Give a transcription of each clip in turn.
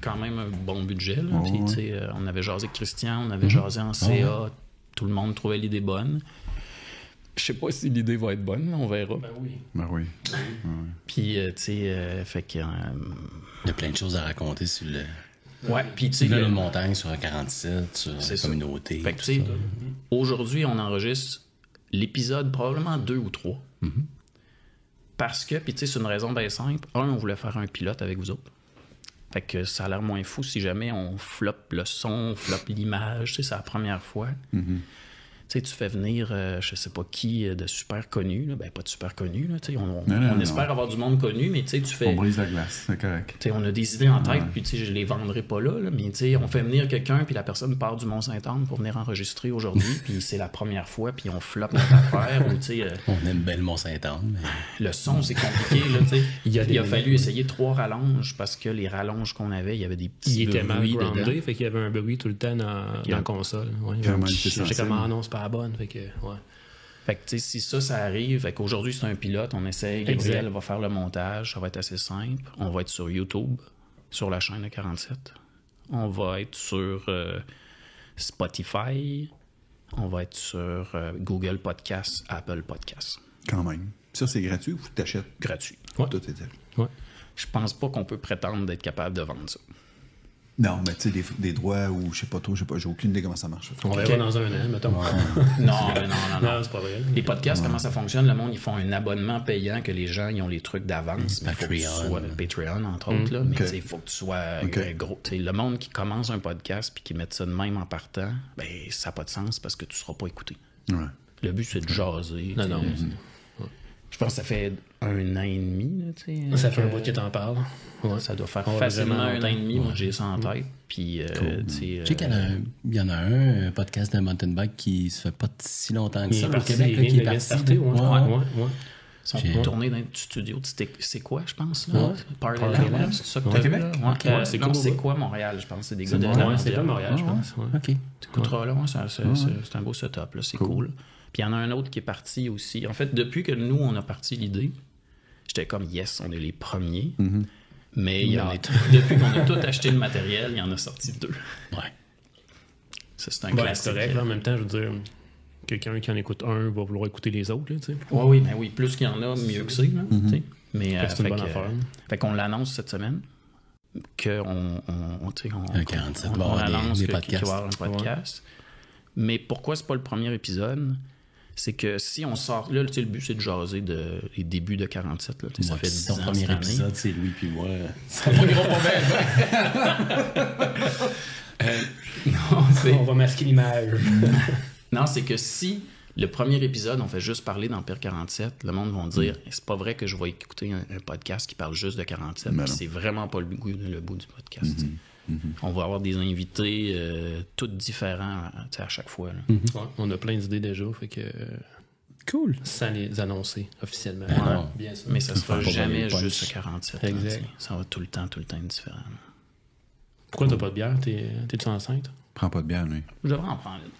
quand même un bon budget. Là. Puis, tu sais, on avait jasé avec Christian, on avait jasé en CA. Tout le monde trouvait l'idée bonne. Je sais pas si l'idée va être bonne, on verra. Ben oui. Puis, tu sais, fait que... Il y a plein de choses à raconter sur le... Ouais, puis tu sais... Le montagne, sur la 47, sur la communauté. Fait que, tu sais, aujourd'hui, on enregistre l'épisode probablement 2 ou 3. Parce que, puis tu sais, c'est une raison bien simple. On voulait faire un pilote avec vous autres. Fait que ça a l'air moins fou si jamais on floppe le son, on floppe l'image. Tu sais, c'est la première fois. Tu sais, tu fais venir, je sais pas qui, de super connu. Là. Ben, pas de super connu. Là, tu sais, on espère avoir du monde connu, mais tu sais, tu fais... On brise la glace, c'est correct. Tu sais, on a des idées en tête, puis tu sais, je les vendrai pas là, mais tu sais, on fait venir quelqu'un, puis la personne part du Mont-Saint-Anne pour venir enregistrer aujourd'hui, puis c'est la première fois, puis on floppe notre affaire. Ou, tu sais, on aime bien le Mont-Saint-Anne, mais... Le son, c'est compliqué, là, tu sais. Il a fallu essayer 3 rallonges, parce que les rallonges qu'on avait, il y avait des petits bruits dedans. Il était mal groundé, fait qu'il y avait un bruit tout le temps dans la console. Ouais, j'ai comme, non, c'est pas la bonne, fait que... Ouais. Fait que, tu sais, si ça arrive, fait qu'aujourd'hui, c'est un pilote, on essaye, Gabriel va faire le montage, ça va être assez simple. On va être sur YouTube, sur la chaîne de 47. On va être sur Spotify. On va être sur Google Podcasts, Apple Podcasts. Quand même. Ça, c'est gratuit ou tu t'achètes? Gratuit. Ouais. Tout était. Ouais. Je pense pas qu'on peut prétendre d'être capable de vendre ça. Non, mais tu sais, des droits ou je sais pas trop, j'ai aucune idée comment ça marche. On verra dans un an, mettons. Non, c'est pas vrai. Les podcasts, comment ça fonctionne? Le monde, ils font un abonnement payant que les gens, ils ont les trucs d'avance. Patreon, entre autres. Là. Mais il faut que tu sois gros. T'sais, le monde qui commence un podcast puis qui met ça de même en partant, ben ça n'a pas de sens parce que tu ne seras pas écouté. Ouais. Le but, c'est de jaser. Non. Je pense que ça fait 1 an et demi. Là, ça fait un bout que t'en parles. Ouais. Ça doit faire facilement 1 an et demi. Moi, j'ai ça en tête. Puis, cool. Je sais qu'il y en a un podcast de mountain bike qui se fait pas si longtemps que ça au Québec, là, qui est parti. Ils sont tournés dans un studio. C'est quoi, je pense? Là? Party Lab, c'est ça que tu Québec? C'est cool. C'est quoi, Montréal, je pense? C'est des gars de c'est pas Montréal, je pense. OK. Tu écouteras là, c'est un beau setup. Là, c'est cool. Puis il y en a un autre qui est parti aussi. En fait, depuis que nous, on a parti l'idée, j'étais comme, yes, on est les premiers. Mais depuis qu'on a tout acheté le matériel, il y en a sorti 2. Ouais. Ça, c'est un classique. C'est correct. En même temps, je veux dire, quelqu'un qui en écoute un va vouloir écouter les autres. Là, oui. Plus qu'il y en a, mieux que c'est. Là, mais c'est une bonne affaire. Fait qu'on l'annonce cette semaine. On annonce qu'il va y avoir un podcast. Mais pourquoi c'est pas le premier épisode? C'est que si on sort... Là, le but, c'est de jaser les débuts de 47. Là, ça fait 10 ans. Son premier épisode, c'est lui puis moi. Ça va On va masquer l'image. Non, c'est que si le premier épisode, on fait juste parler d'Empire 47, le monde va dire c'est pas vrai que je vais écouter un podcast qui parle juste de 47. C'est vraiment pas le bout du podcast. On va avoir des invités tous différents à chaque fois. Là. On a plein d'idées déjà, fait que... Cool. Sans les annoncer officiellement. Bien sûr. Mais ça sera jamais juste 47. Exact. Ça va tout le temps être différent. Pourquoi t'as pas de bière? T'es-tu enceinte? Prends pas de bière, lui. Je devrais en prendre une.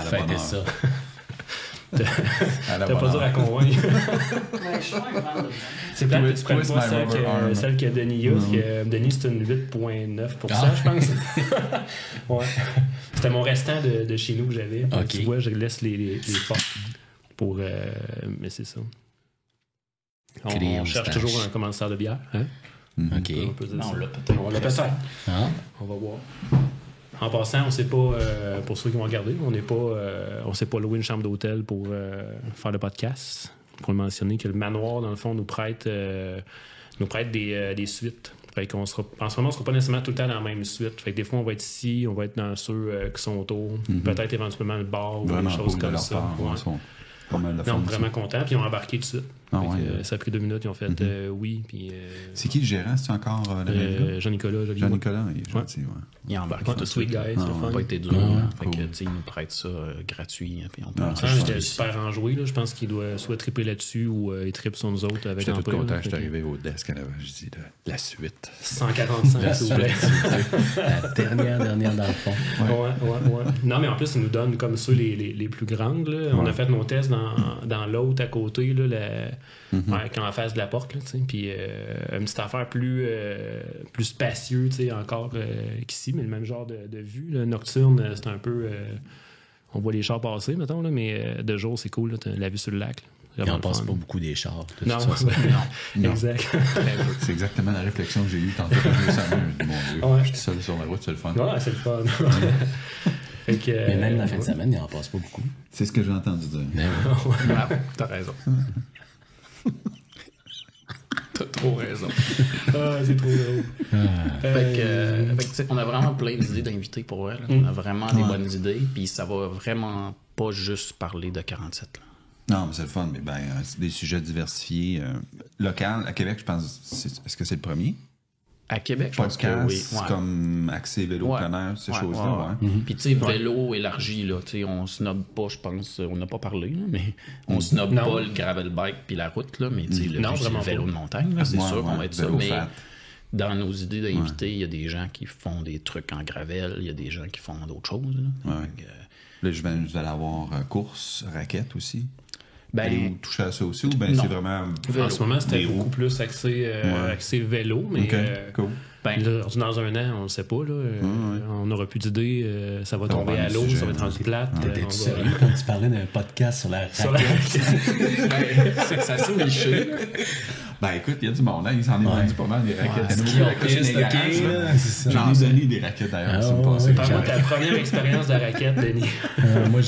Faites ça. T'as pas dur à convaincre. C'est plate que tu prennes pas celle que Denis a, parce que Denis, c'est une 8,9%, je pense. Ouais. C'était mon restant de chez nous que j'avais. Tu vois, je laisse les portes pour... mais c'est ça. On cherche toujours un commanditaire de bière. Hein? OK. On l'a peut-être. On va voir. En passant, on ne sait pas, pour ceux qui vont regarder, on s'est pas loué une chambre d'hôtel pour faire le podcast. Pour le mentionner, que le manoir, dans le fond, nous prête des suites. Fait qu'on sera, en ce moment, on ne sera pas nécessairement tout le temps dans la même suite. Fait que des fois, on va être ici, on va être dans ceux qui sont autour. Peut-être éventuellement le bar ou des choses comme ça. Vraiment content. Puis ils ont embarqué tout de suite. Ça a pris 2 minutes, ils ont fait oui. Puis, c'est qui le gérant? C'est encore le même gars? Jean-Nicolas. Jean-Nicolas, il est gentil. Il a embarqué tout de suite. Guys, ça n'a pas été dur. Fait que, il nous prête ça gratuit. Puis on peut j'étais super enjoué. Je pense qu'il doit soit tripper là-dessus ou il trippe sur nous autres avec J'étais tout content. Je suis arrivé au desk. Je dis la suite. 145, s'il vous plaît. La dernière dans le fond. Ouais. Non, mais en plus, ils nous donnent comme ça les plus grandes. Là. On a fait nos tests dans l'autre à côté, là, quand en face de la porte, là, tu sais. Puis une petite affaire plus spacieux, tu sais, encore qu'ici, mais le même genre de vue. Là. Nocturne, c'est un peu... on voit les chars passer, mettons, là, mais de jour, c'est cool, là, t'as la vue sur le lac. Là. Il n'en passe pas beaucoup des chars. Non, Non. exact. C'est exactement la réflexion que j'ai eue tantôt quand je me suis dit, mon Dieu, Ouais. je suis seul sur la route, c'est le fun. Ouais, c'est le fun. Fait que, Mais même la fin de semaine, il n'en passe pas beaucoup. C'est ce que j'ai entendu dire. Mais ouais. Ouais, t'as raison. T'as trop raison. c'est trop drôle. Fait que, tu sais, on a vraiment plein d'idées d'invités pour elle. On a vraiment des bonnes idées, puis ça va vraiment pas juste parler de 47. Là. Non, mais c'est le fun. Mais c'est des sujets diversifiés. Local, à Québec, je pense, est-ce que c'est le premier? À Québec, je pense que Podcast, oui. Ouais. comme accès vélo plein air, ces choses-là. Ouais. Puis tu sais, vélo élargi, là, tu sais, on snob pas, je pense, on n'a pas parlé, là, mais on snob pas le gravel bike puis la route, là, mais tu sais, le vélo de montagne, là, c'est sûr qu'on va être ça. Mais dans nos idées d'invités, il y a des gens qui font des trucs en gravel, il y a des gens qui font d'autres choses. Là. Ouais. Là, je vais aller avoir course, raquette aussi. Ben, allez-vous toucher à ça aussi ou bien c'est vraiment... En ce moment, c'était des beaucoup roues? plus axé vélo, mais cool. Ben, là, dans un an, on ne sait pas. Là, on n'aura plus d'idées. Ça va tomber à l'eau, ça va être rendu plate. T'étais-tu sérieux quand tu parlais d'un podcast sur la raquette? c'est que ça s'est niché. Ben écoute, il y a du monde, hein, il s'en est vendu pas mal des raquettes. Ski en piste, ok, J'en ai donné des raquettes d'ailleurs. C'est passé. Parle-moi de ta première expérience de raquette, Denis. Moi,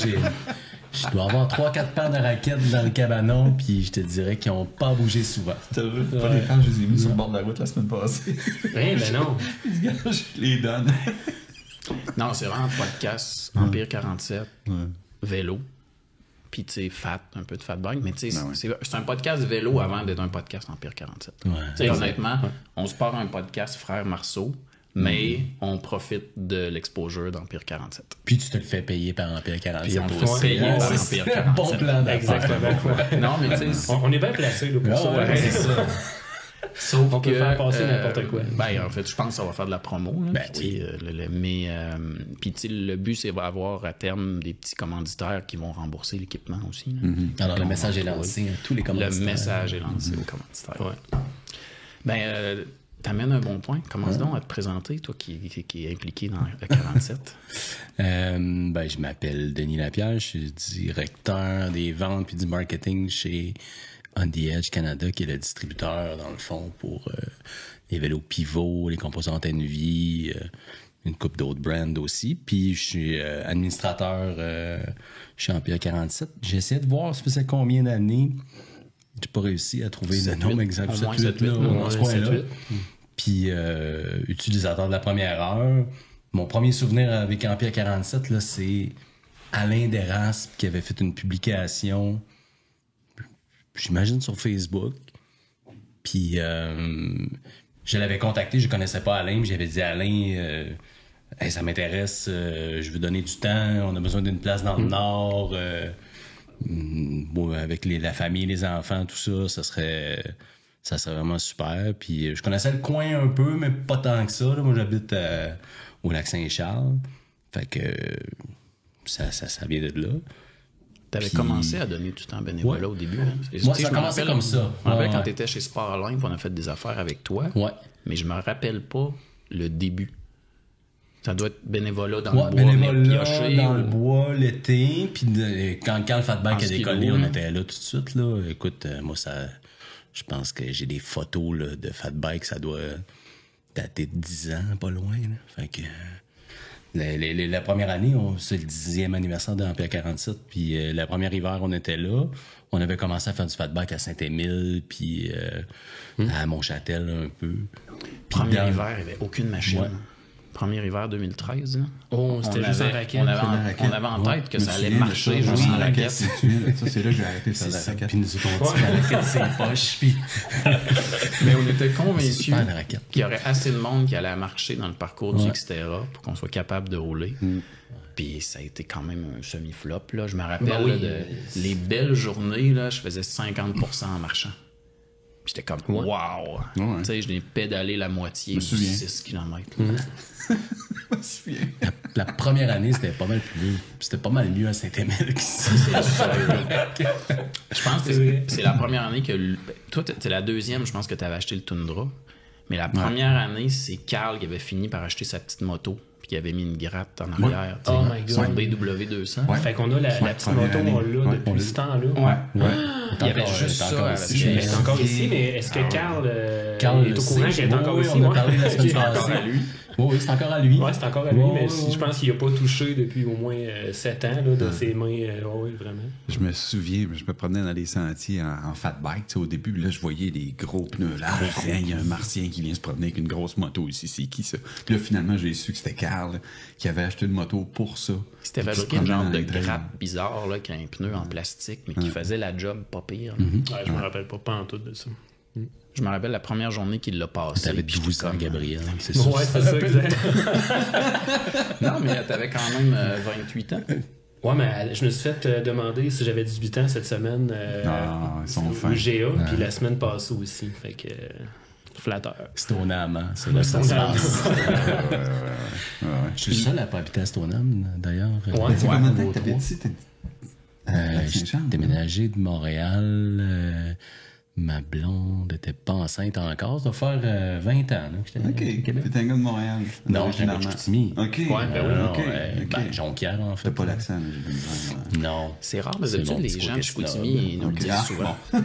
je dois avoir 3-4 paires de raquettes dans le cabanon, puis je te dirais qu'ils n'ont pas bougé souvent. T'as vu? Pas les quand je les ai mis sur le bord de la route la semaine passée. Ben non. Je les donne. Non, c'est vraiment un podcast Empire 47, vélo. Puis, tu sais, un peu de fat bike. Mais, tu sais, c'est un podcast vélo avant d'être un podcast Empire 47. Tu sais, honnêtement, on se part un podcast Frère Marceau, mais on profite de l'exposure d'Empire 47. Puis tu te le fais payer par Empire 47. Puis on peut se payer par Empire 47. Bon plan d'affaires. Exactement. Non, mais tu sais... On est bien placé là, pour ça. Ouais, c'est ça. Sauf on que, peut faire passer n'importe quoi. Ben, en fait, je pense que ça va faire de la promo. Là, ben, puis, puis le but, c'est d'avoir à terme des petits commanditaires qui vont rembourser l'équipement aussi. Là. Alors, le message est lancé à tous les commanditaires. Le message est lancé aux commanditaires. Ouais. Ben, t'amènes un bon point. Commence donc à te présenter, toi qui est impliqué dans le 47. Ben, je m'appelle Denis Lapierre, je suis directeur des ventes puis du marketing chez On The Edge Canada, qui est le distributeur, dans le fond, pour les vélos pivots, les composantes NV, une couple d'autres brands aussi. Puis je suis administrateur chez Empire 47. J'ai essayé de voir ça faisait combien d'années. J'ai pas réussi à trouver le nombre exact. Au moins 7-8, dans ce coin-là. Puis utilisateur de la première heure. Mon premier souvenir avec Empire 47, là, c'est Alain Deraspe qui avait fait une publication, j'imagine sur Facebook. Puis je l'avais contacté, je connaissais pas Alain, puis j'avais dit Alain, hey, ça m'intéresse, je veux donner du temps, on a besoin d'une place dans le Nord, bon, avec la famille, les enfants, tout ça, ça serait vraiment super. Puis je connaissais le coin un peu, mais pas tant que ça. Là. Moi, j'habite au Lac-Saint-Charles. Fait que ça vient de là. T'avais commencé à donner du temps bénévolat au début. Hein? Moi, ça a commencé comme ça. Je me rappelle quand t'étais chez Sportline, on a fait des affaires avec toi. Ouais. Mais je me rappelle pas le début. Ça doit être bénévolat dans le bois, bénévolat piocher, dans le bois l'été. Puis quand le fat bike a décollé, on était là tout de suite. Là. Écoute, moi, je pense que j'ai des photos là, de fat bike. Ça doit dater de 10 ans, pas loin. Là. Fait que... La première année, c'est le 10e anniversaire d'Empire 47, puis la première hiver, on était là. On avait commencé à faire du fat bike à Saint-Émile, puis à Montchâtel un peu. Premier hiver, il n'y avait aucune machine. Ouais. Premier hiver 2013. Là. Oh, c'était juste en raquette. On avait en tête que ça allait marcher juste en raquette. Ça, c'est là que j'ai arrêté de faire de la raquette. Puis nous autres, la raquette, c'est poche. Puis... Mais on était convaincus qu'il y aurait assez de monde qui allait marcher dans le parcours du Xterra pour qu'on soit capable de rouler. Puis ça a été quand même un semi-flop. Là. Je me rappelle les belles journées, là, je faisais 50% en marchant. Puis j'étais comme, wow! Ouais. Tu sais, je n'ai pédalé la moitié de 6 km. Je me souviens. La première année, c'était pas mal plus mieux. C'était pas mal mieux à Saint-Émile qu'ici. Je pense que c'est la première année que... Toi, c'est la deuxième, je pense que tu avais acheté le Tundra. Mais la première année, c'est Carl qui avait fini par acheter sa petite moto puis qui avait mis une gratte en arrière. Oh my God. Son BW200. Ouais. Fait qu'on a la petite première moto, année. on l'a depuis ce temps-là. Il y avait juste ça. ici. Mais c'est encore ici, mais est-ce que Carl Carl est au courant qu'elle est encore ici? On a ouais? parlé la semaine C'est encore passée. à lui. Oui, c'est encore à lui. Ouais, c'est encore à lui, Ouais, mais ouais, je pense qu'il n'a pas touché depuis au moins 7 ans là, de ses mains. Oui, vraiment. Je me souviens, je me promenais dans les sentiers en fat bike, tu sais, au début, là, je voyais les gros pneus là. Il y a un martien qui vient se promener avec une grosse moto ici, c'est qui ça? Puis là, finalement, j'ai su que c'était Carl là, qui avait acheté une moto pour ça. C'était Puis qui se fabriqué une genre promenait de dans les trails. gratte bizarre là, qui a un pneu en plastique, mais qui faisait la job pas pire. Ouais, je me rappelle pas en tout de ça. Je me rappelle la première journée qu'il l'a passé. T'avais puis 12 ans, comme- Gabriel. C'est ça. Ouais, c'est ça, exact. Non, mais t'avais quand même 28 ans. Ouais, mais je me suis fait demander si j'avais 18 ans cette semaine Ils sont au fins. GA, puis la semaine passée aussi. Fait que flatteur. Stoneham, hein, c'est là que ça se Stoneham. passe. Ouais. Je suis le seul à pas habiter à Stoneham, d'ailleurs. Ouais, Tu sais combien de temps Au que t'avais trois. dit? J'ai déménagé de Montréal. Ma blonde était pas enceinte encore. Ça va faire 20 ans là, que j'étais OK. au Québec. T'es un gars de Montréal. Non, j'étais à Chicoutimi. OK. Ouais, ben oui, OK. OK. Ben, Jonquière, en fait. T'as pas l'accent, là, j'ai bien besoin. Non. C'est rare, mais C'est d'habitude, mon les petit gens de côté Chicoutimi, snob. ils nous le OK. disent Ah, souvent. bon.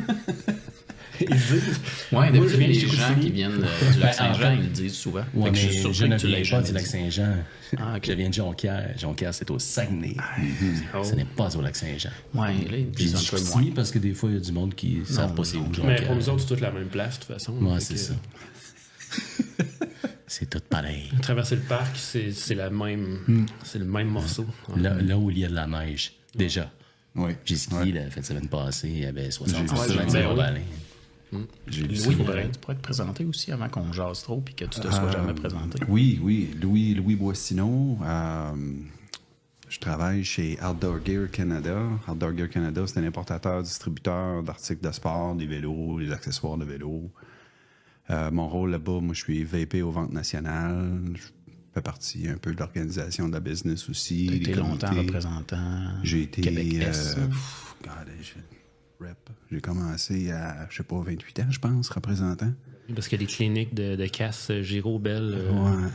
Ils disent. Ouais, Moi, je d'habitude, viens de les gens Chicoutimi. qui viennent du Lac-Saint-Jean, ils le disent souvent. Ouais, Fait que je suis mais surpris je ne que tu l'aies viens jamais pas du dit. Lac-Saint-Jean. Ah, ok. Je viens de Jonquière. Jonquière, c'est au Saguenay. Oh. Ce n'est pas au Lac-Saint-Jean. Ouais, là, ils J'ai disent dit un peu moins. Chicoutimi parce que des fois, il y a du monde qui ne savent pas c'est où Mais Jonquière. pour nous autres, c'est toute la même place, de toute façon. Ouais, Fait c'est que, ça. C'est tout pareil. Traverser le parc, c'est la même. C'est le même morceau. Ouais. Là où il y a de la neige, déjà. Oui. J'ai skié la fin de semaine passée, il y avait 60 J'ai vu ça. cm Ben oui. vallée. J'ai lu ça. Louis, tu pourrais te présenter aussi avant qu'on jase trop puis que tu te sois jamais présenté. Oui. Louis Boissineau. Je travaille chez Outdoor Gear Canada. Outdoor Gear Canada, c'est un importateur, distributeur d'articles de sport, des vélos, des accessoires de vélo. Mon rôle là-bas, moi, je suis VP aux ventes nationales. Je fais partie un peu de l'organisation de la business aussi. Tu as été des longtemps comités. représentant J'ai été Québec-Est. rep. J'ai commencé à, je sais pas, 28 ans, je pense, représentant. Parce que les cliniques de casse Giro Bell,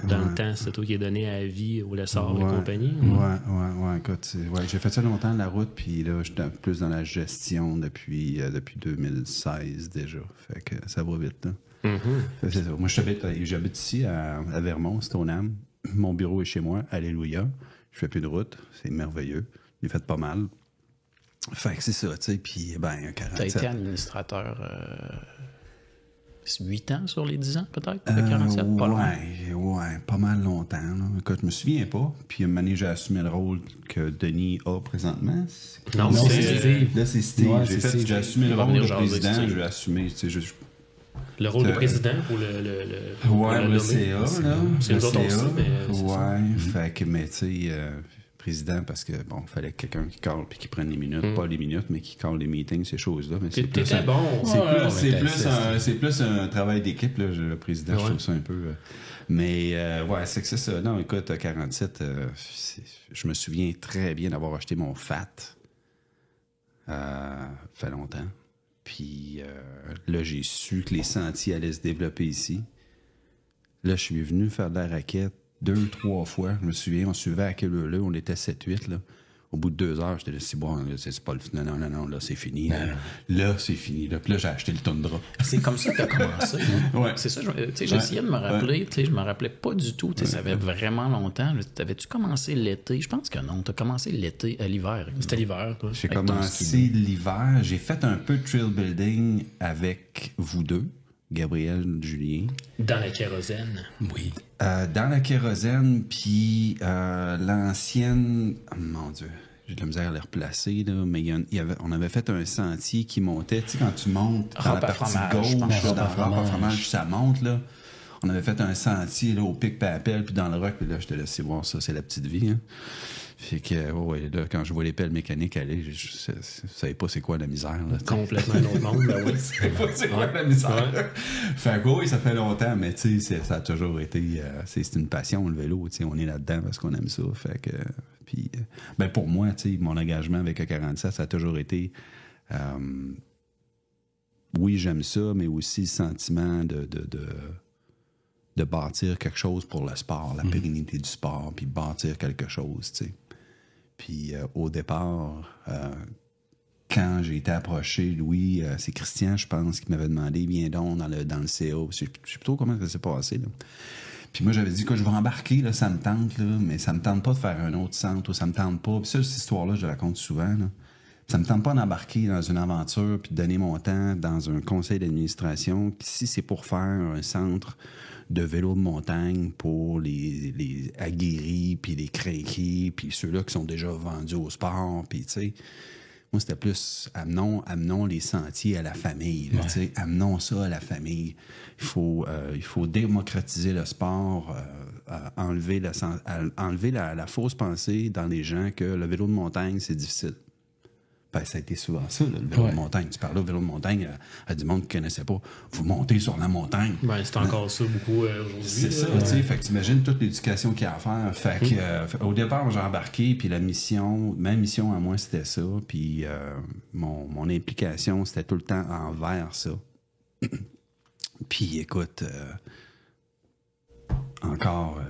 dans le temps, c'est toi qui est donné à vie au Lessard et compagnie. Ouais. Écoute, j'ai fait ça longtemps, la route, puis là, je suis plus dans la gestion depuis 2016 déjà. Fait que ça va vite, là. Fait que c'est ça. Moi, j'habite ici, à Vermont, Stoneham. Mon bureau est chez moi, alléluia. Je fais plus de route, c'est merveilleux. J'ai fait pas mal. Fait que c'est ça, tu sais, puis ben, Tu as 47. été administrateur 8 ans sur les 10 ans, peut-être, avec 47, pas loin. Ouais, pas mal longtemps. Là. Écoute, je me souviens pas. Puis une année, j'ai assumé le rôle que Denis a présentement. Non, Non, c'est c'est Steve. Là, c'est Steve. Ouais, j'ai c'est Steve. assumé le Il va rôle venir de jaser, président. Steve. J'ai assumé, tu sais, le rôle de président pour pour Ouais, le nommer. CA, là. C'est Le nous autres CA. aussi, mais c'est ça. Ouais, fait que, mais tu sais, président, parce que, bon, il fallait quelqu'un qui cale puis qui prenne les minutes. Pas les minutes, mais qui cale les meetings, ces choses-là. Mais c'est plus T'étais un- bon. C'est plus un travail d'équipe, là, le président. Ouais. Je trouve ça un peu. Mais, ouais, c'est que c'est ça. Non, écoute, à 47, je me souviens très bien d'avoir acheté mon FAT. Fait longtemps. Puis là, j'ai su que les sentiers allaient se développer ici. Là, je suis venu faire de la raquette 2-3 fois. Je me souviens, on suivait à quelle heure là, on était 7-8, là. Au bout de 2 heures, j'étais là, c'est bon, là, c'est pas le non, là, c'est fini. Là, c'est fini. Là. Puis là, j'ai acheté le Tundra. C'est comme ça que tu as commencé. Ouais. C'est ça, j'essayais de me rappeler, tu sais, je me rappelais pas du tout, tu sais, ça fait vraiment longtemps. T'avais-tu commencé l'été? Je pense que non, tu as commencé l'été, à l'hiver. C'était l'hiver, toi. J'ai Avec ton commencé ski. l'hiver. J'ai fait un peu de trail building avec vous deux, Gabriel, Julien. Dans la kérosène. Oui. Dans la kérosène, puis l'ancienne... Oh, mon Dieu, j'ai de la misère à les replacer, là, mais on avait fait un sentier qui montait. Tu sais, quand tu montes dans Rampe la à partie fromage, gauche, je pense. là, dans Rampe à la rampe à fromage. fromage, ça monte, là. on avait fait un sentier là, au pic Papel, puis dans le roc, puis là, je te laissé voir ça, c'est la petite vie. Hein. Fait que, ouais, là, quand je vois les pelles mécaniques aller, je savais pas c'est quoi la misère. Là, complètement un autre monde, ben oui. Je savais pas c'est quoi la misère. Ouais. Fait que, oui, ça fait longtemps, mais tu sais, ça a toujours été. C'est une passion, le vélo. Tu sais, on est là-dedans parce qu'on aime ça. Fait que, puis, ben, pour moi, tu sais, mon engagement avec E47, ça a toujours été. Oui, j'aime ça, mais aussi le sentiment de bâtir quelque chose pour le sport, la pérennité du sport, puis bâtir quelque chose, tu sais. Puis au départ, quand j'ai été approché, Louis, c'est Christian, je pense, qui m'avait demandé, viens donc dans le CA. Je sais plus trop comment ça s'est passé, là. Puis moi, j'avais dit que je vais embarquer, là, ça me tente, là, mais ça me tente pas de faire un autre centre, ou ça me tente pas. Puis ça, cette histoire-là, je la raconte souvent, là. Ça me tente pas d'embarquer dans une aventure puis de donner mon temps dans un conseil d'administration si c'est pour faire un centre de vélo de montagne pour les aguerris puis les craqués puis ceux-là qui sont déjà vendus au sport. Puis, tu sais, moi, c'était plus amenons les sentiers à la famille. Là, ouais. Amenons ça à la famille. Il faut démocratiser le sport, enlever la fausse pensée dans les gens que le vélo de montagne, c'est difficile. Ben, ça a été souvent ça, là, le vélo de montagne. Tu parlais au vélo de montagne à du monde qui ne connaissait pas. Vous montez sur la montagne. Ben, c'est encore ça beaucoup aujourd'hui. C'est ça, tu sais. Fait que t'imagines toute l'éducation qu'il y a à faire. Fait que, au départ, j'ai embarqué, puis ma mission à moi, c'était ça. Puis mon implication, c'était tout le temps envers ça. Puis écoute, encore,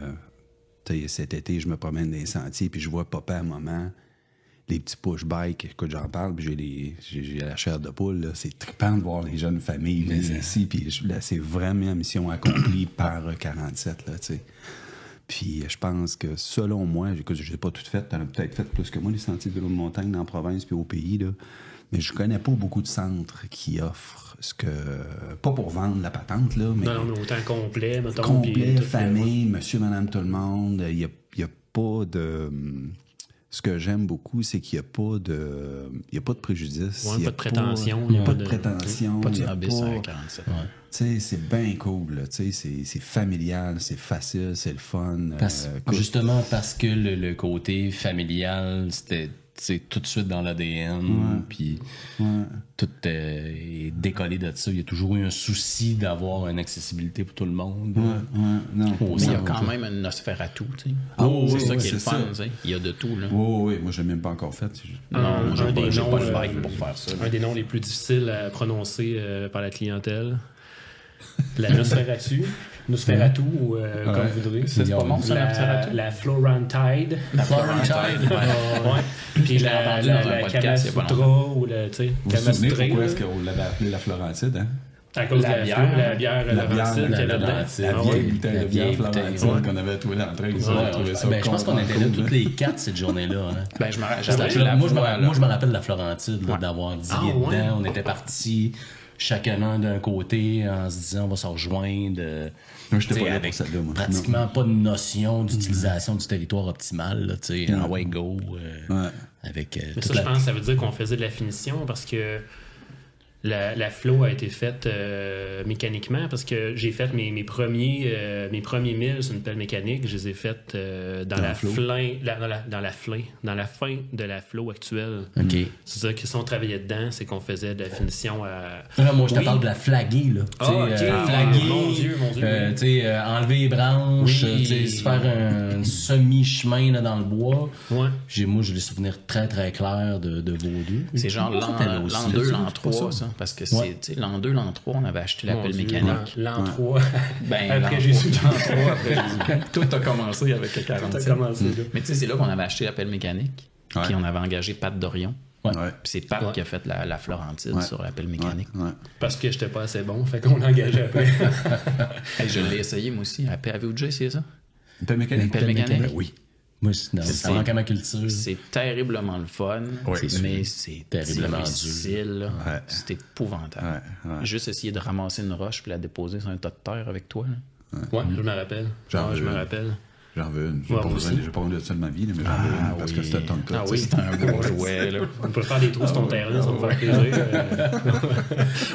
cet été, je me promène dans les sentiers, puis je vois papa à un moment. Les petits push-bikes, écoute, j'en parle, puis j'ai la chair de poule, là. C'est trippant de voir les jeunes familles venir ici, puis là, c'est vraiment une mission accomplie par 47, là, tu sais. Puis je pense que, selon moi, écoute, je l'ai pas tout fait, t'en as peut-être fait plus que moi, les sentiers de vélo de montagne dans la province puis au pays, là, mais je connais pas beaucoup de centres qui offrent ce que... Pas pour vendre la patente, là, mais... Non, mais autant complet, mettons. Complet, famille, monsieur, madame, tout le monde, il y a pas de... Ce que j'aime beaucoup, c'est qu'il n'y a pas de préjudice. Ouais, pas de prétention. Il n'y a pas de prétention. Pas de service à 47. Tu sais, c'est bien cool. Tu sais, c'est familial, c'est facile, c'est le fun. Justement parce que le côté familial, c'était tout de suite dans l'ADN. Puis tout est décollé de ça. Il y a toujours eu un souci d'avoir une accessibilité pour tout le monde. Non. Mais il y a quand même une Nosferatu, tu sais. C'est ça qui est le fun, tu sais. Il y a de tout, là. Oui, moi, je l'ai même pas encore fait. Non, j'ai pas le bike pour faire ça. Un des noms les plus difficiles à prononcer par la clientèle. La Nosferatu. Nosferatu, ou comme vous voudrez. C'est pas bon, ça, la Florentide. La Florentide. Ouais. Puis la Kamasutra, ou le, tu sais, Vous vous souvenez pourquoi est-ce qu'on l'avait appelé la Florentide, hein? À cause de la bière Laurentide qu'il y a là-dedans. La vieille bouteille de bière Florentide qu'on avait trouvée dans le train. Je pense qu'on était là toutes les 4 cette journée-là. Ben, moi, je me rappelle de la Florentide, d'avoir digué dedans. On était partis chacun d'un côté en se disant on va se rejoindre. Avec pratiquement pas de notion d'utilisation du territoire optimal. En way go. Avec mais ça, je pense, ça veut dire qu'on faisait de la finition parce que la flow a été faite mécaniquement parce que j'ai fait mes premiers 1000 sur une pelle mécanique. Je les ai faites dans la fin de la flow actuelle. Okay. C'est-à-dire que si on travaillait dedans, c'est qu'on faisait de la finition à... moi, je te parle de la flaguer. Là. Flaguer, mon Dieu. Enlever les branches, faire un semi-chemin là, dans le bois. Ouais. Moi, j'ai des souvenirs très, très clairs de vos deux. C'est genre l'an 2, l'an 3, ça. Parce que c'est l'an 2, l'an 3, on avait acheté la pelle mécanique. L'an 3. Ben, après Jésus. L'an 3 après Jésus. Tout a commencé avec le 47. Mais tu sais, c'est là qu'on avait acheté la pelle mécanique. Puis on avait engagé Pat Dorion. Puis c'est Pat qui a fait la Florentide sur la pelle mécanique. Parce que j'étais pas assez bon, fait qu'on l'a engagé après. Je l'ai essayé, moi aussi. Avez-vous déjà essayé ça? Une pelle mécanique? Oui. Moi, ça manque à ma culture. C'est terriblement le fun, mais c'est terriblement difficile. C'est épouvantable. Juste essayer de ramasser une roche puis la déposer sur un tas de terre avec toi. Je me rappelle. Je me rappelle. J'en veux une. J'ai Ouais, pas moi besoin aussi. j'ai pas besoin de ça de ma vie, là, mais j'en veux une parce que c'est un Tonka. Ah oui, C'est un beau jouet, là. On peut faire des trous sur ton terrain, ça va me faire plaisir.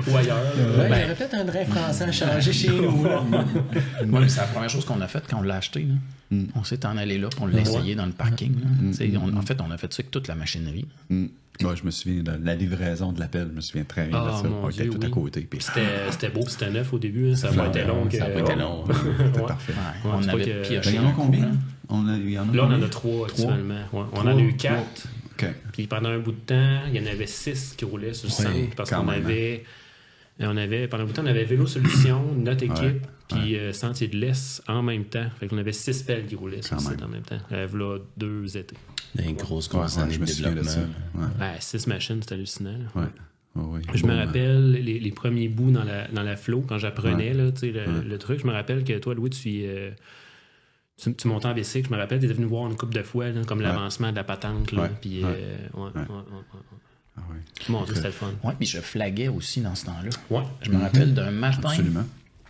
Ou ailleurs. Ouais, il y aurait peut-être un drain français à changer chez nous. Là. Ouais, mais c'est la première chose qu'on a faite quand on l'a acheté. Là. On s'est en allé là, puis on l'a essayé dans le parking. Là. Tu sais, en fait, on a fait ça avec toute la machinerie. Ouais, je me souviens de la livraison de l'appel, je me souviens très bien de ça. Mon On était Dieu, tout à oui. côté. Puis... C'était beau, c'était neuf au début. Hein. Ça n'a pas été long. Ça n'a pas été long. C'était parfait. Ouais, on c'est pas avait que- pioché. Il y en a un coup, combien? là. Il y en a Là, on en combien? a 3 actuellement. Ouais. On en Trois. a eu 4. OK. Puis pendant un bout de temps, il y en avait 6 qui roulaient sur le centre. Parce quand qu'on même, avait, pendant un bout de temps, on avait Vélo Solutions, notre équipe, Ouais, puis Sentier de l'Est en même temps. Fait qu'on avait 6 pelles qui roulaient sur le Quand site même. en même temps. Là, 2 étés. Des grosses Ouais, années je de me souviens de développement. ça. Ouais. 6 machines, c'est hallucinant. Là. Ouais. Oh, oui. Je me Bon, rappelle les premiers bouts dans la flow, quand j'apprenais là, tu sais, le truc. Je me rappelle que toi, Louis, tu montais en bicycle. Je me rappelle, tu étais venu voir une couple de fois, là, comme l'avancement de la patente. Là, Ouais. puis, Ah, oui. Mon Dieu, c'était le fun. Ouais, puis je flaguais aussi dans ce temps-là. Ouais. Je me rappelle d'un matin. Absolument.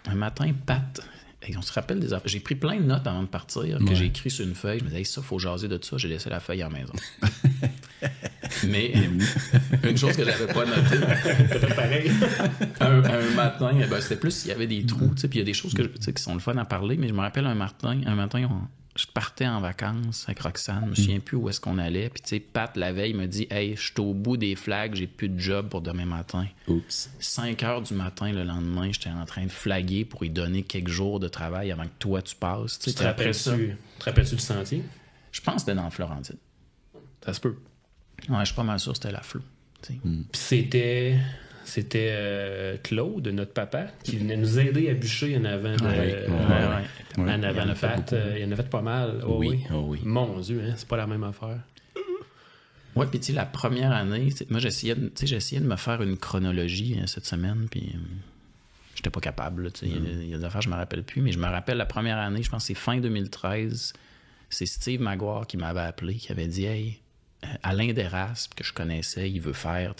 Un matin, Pat. Et on se rappelle des affaires. J'ai pris plein de notes avant de partir que j'ai écrit sur une feuille. Je me disais, hey, ça, faut jaser de ça. J'ai laissé la feuille à la maison. Mais une chose que j'avais pas notée, C'était pareil. un matin, ben, c'était plus s'il y avait des trous. Puis il y a des choses que, tu sais, qui sont le fun à parler. Mais je me rappelle un matin, je partais en vacances avec Roxane. Je me souviens plus où est-ce qu'on allait. Puis tu sais, Pat, la veille, me dit, hey, je suis au bout des flags. J'ai plus de job pour demain matin. Oups. 5 heures du matin, le lendemain, j'étais en train de flaguer pour lui donner quelques jours de travail avant que toi, tu passes. Tu sais, Tu te rappelles-tu du sentier? je pense que c'était dans Florentine. Ça se peut. Ouais, je suis pas mal sûr que c'était la floue. Tu sais. Puis c'était Claude, notre papa, qui venait nous aider à bûcher en avant de, en avant de Pat. Il en a fait pas mal. Oh, Oui, oh oui. Mon Dieu, hein, c'est pas la même affaire. Ouais, puis tu sais, la première année, moi, j'essayais de me faire une chronologie cette semaine, puis j'étais pas capable. Là, il y a des affaires, je me rappelle plus, mais je me rappelle la première année, je pense que c'est fin 2013, c'est Steve Maguire qui m'avait appelé, qui avait dit « Hey, Alain Deraspe, que je connaissais, il veut faire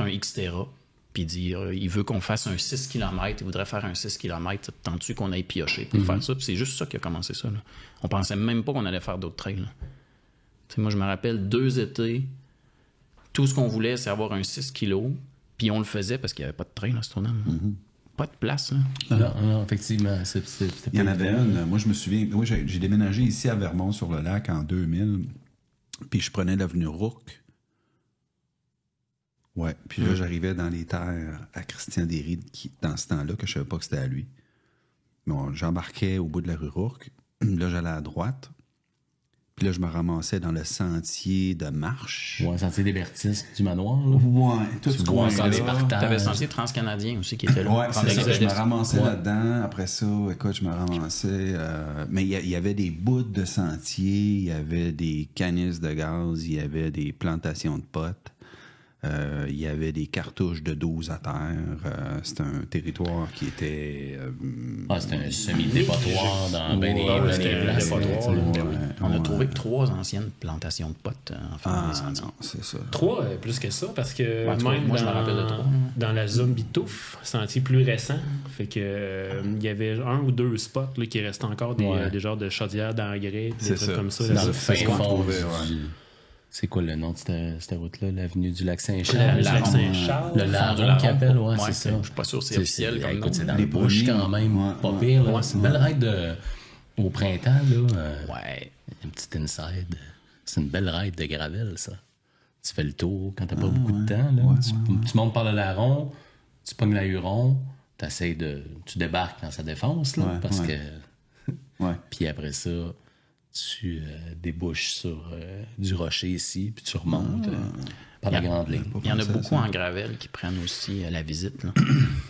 un Xterra, puis il veut qu'on fasse un 6 km, il voudrait faire un 6 km, tentes-tu qu'on aille piocher pour faire ça? » Puis c'est juste ça qui a commencé ça. Là. On pensait même pas qu'on allait faire d'autres trails. Là. Moi, je me rappelle 2 étés, tout ce qu'on voulait, c'est avoir un 6 kilos, puis on le faisait parce qu'il n'y avait pas de train là, ce tournant. Pas de place. Là. Non, effectivement. Il y en avait une. Moi, je me souviens. Moi, j'ai déménagé ici à Vermont-sur-le-Lac en 2000, puis je prenais l'avenue Rourke. Ouais. Puis là, j'arrivais dans les terres à Christian-Derry, dans ce temps-là, que je savais pas que c'était à lui. Bon, j'embarquais au bout de la rue Rourke. Là, j'allais à droite. Puis là, je me ramassais dans le sentier de marche. Ouais, sentier des Bertistes du manoir. Là. Ouais, tout ce vois coin-là. ça, des partages. T'avais le sentier transcanadien aussi qui était là. Ouais, c'est ça. Je me ramassais Ouais. là-dedans. Après ça, écoute, je me ramassais. Mais il y avait des bouts de sentiers, il y avait des canisses de gaz, il y avait des plantations de potes, il y avait des cartouches de 12 à terre. C'était un territoire qui était. C'était un semi-dépotoir dans ben des c'était un places. dépotoir, là. On a trouvé 3 anciennes plantations de potes en faisant des sentiers. Non, c'est ça. 3, plus que ça, parce que en tout cas, même moi, je me rappelle de 3. dans la Zombie Touffe, sentier plus récent, fait que il y avait 1 ou 2 spots là, qui restaient encore des genres de chaudières d'engrais, des C'est trucs ça. comme ça. C'est Dans le ça, fin c'est ce qu'on fond trouvait, du- ouais. C'est quoi le nom de cette route-là? L'avenue du lac Le Saint-Charles? lac Saint-Charles. Le larron qui appelle, ouais, c'est Ouais, ça. je suis pas sûr que c'est officiel comme écoute, c'est nom. dans Les les bouches premiers, quand même, ouais, pas ouais, pire. Là. ouais, C'est une belle ride au printemps, là. Ouais. Une petite inside. C'est une belle ride de gravel, ça. Tu fais le tour quand t'as pas beaucoup de temps. Là. Tu montes par le larron, tu pognes la Huron, tu débarques dans sa défense, là, Ouais, parce ouais. que... Ouais. Puis après ça, tu débouches sur du rocher ici, puis tu remontes par la grande ligne. Il y en a beaucoup en gravel qui prennent aussi la visite. Là.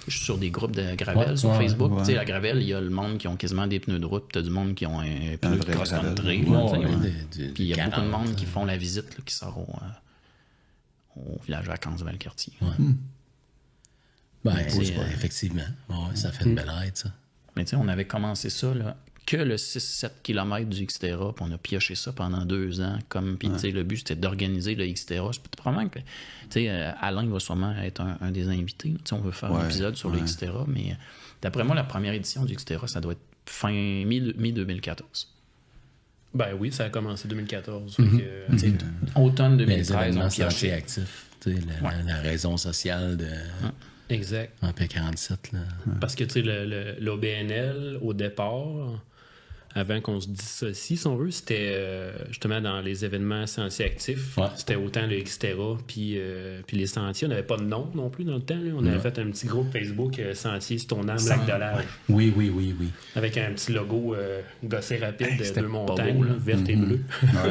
Je suis sur des groupes de gravel Ouais, sur ouais, Facebook. ouais. Tu sais, la gravel, il y a le monde qui ont quasiment des pneus de route, puis t'as du monde qui ont un pneu de vrai cross-country. gravel. là, tu sais, Ouais, ouais. Puis il y a beaucoup de 40, monde qui font la visite, là, qui sort au village vacances de Valcartier. Ben, c'est, effectivement. Ouais, ça fait une belle ride, ça. Mais tu sais, on avait commencé ça, là, que le 6-7 km du Xterra, puis on a pioché ça pendant 2 ans. Puis tu sais, le but, c'était d'organiser le Xterra. C'est probablement que, tu sais, Alain va sûrement être un des invités. Tu sais, on veut faire un épisode sur le Xterra, mais d'après moi, la première édition du Xterra, ça doit être mi-2014. Ben oui, ça a commencé en 2014. Automne Les 2013, événements on sentiers piochait. actifs. La raison sociale de Exact. Empire 47. Là. Parce que, tu sais, l'OBNL, au départ, avant qu'on se dissocie, si on veut, c'était justement dans les événements sentiers actifs. Ouais. C'était autant le Xterra puis les sentiers. On n'avait pas de nom non plus dans le temps. Là. On avait fait un petit groupe Facebook, Sentiers Stoneham, Lac de l'Âge, Oui. avec un petit logo gossé rapide Hey, de c'était 2 pas montagnes, beau, là. là, vertes et bleues.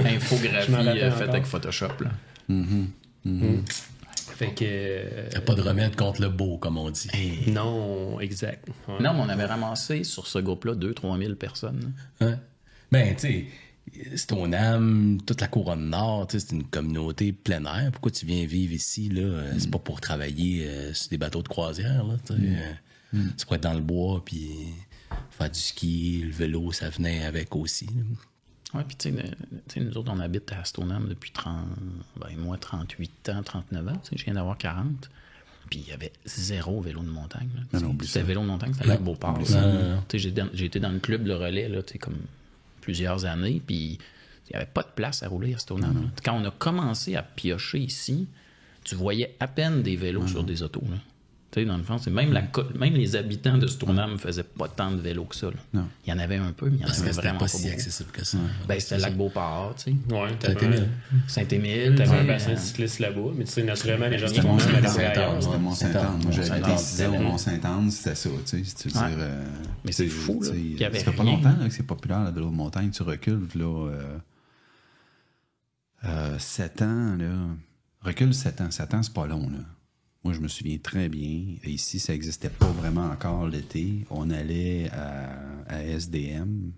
Infographie Je m'en rappelle faite encore. avec Photoshop. Là. Fait que... Il n'y a pas de remède contre le beau, comme on dit. non, exact. Ouais. Non, mais on avait ramassé sur ce groupe-là 2-3 000 personnes. Hein? Ben, tu sais, Stoneham, toute la couronne nord, tu sais, c'est une communauté plein air. Pourquoi tu viens vivre ici, là? C'est pas pour travailler sur des bateaux de croisière, là, tu sais. C'est pour être dans le bois, puis faire du ski, le vélo, ça venait avec aussi. Là. Oui, puis tu sais, nous autres, on habite à Stoneham depuis 38 ans, 39 ans. Tu sais, je viens d'avoir 40. Puis il y avait 0 vélo de montagne. Là. C'était vélo de montagne, c'était avec Beauport. Tu sais, j'ai été dans le club Le Relais, là, tu sais, comme plusieurs années, puis il n'y avait pas de place à rouler à Stoneham. Là. Quand on a commencé à piocher ici, tu voyais à peine des vélos sur des autos. Là. Tu sais, dans le fond, c'est même les habitants de Stoneham ne faisaient pas tant de vélos que ça. Là. Non. Il y en avait un peu, mais il y en Parce avait que c'était vraiment pas pas si beaucoup. accessible que ça. Ben, c'était le lac Beauport, tu sais. Ouais, Saint-Émile. Saint-Émile. T'avais un tu sais, bassin de cyclistes là-bas, mais tu sais, naturellement, les gens C'était sont Mont-Saint-Anne. même C'était ailleurs. Mont-Saint-Anne. Moi, j'avais été 6 ans au Mont-Saint-Anne. Mont-Saint-Anne, c'était ça, tu sais. Si tu veux Ouais. dire, Mais c'est fou, là, qu'il y avait ça fait pas rien. longtemps là, que c'est populaire, le vélo de montagne. Tu recules, là, 7 ans, là. Recule 7 ans. 7 ans, c'est pas long, là. Moi, je me souviens très bien. Ici, ça n'existait pas vraiment encore l'été. On allait à SDM.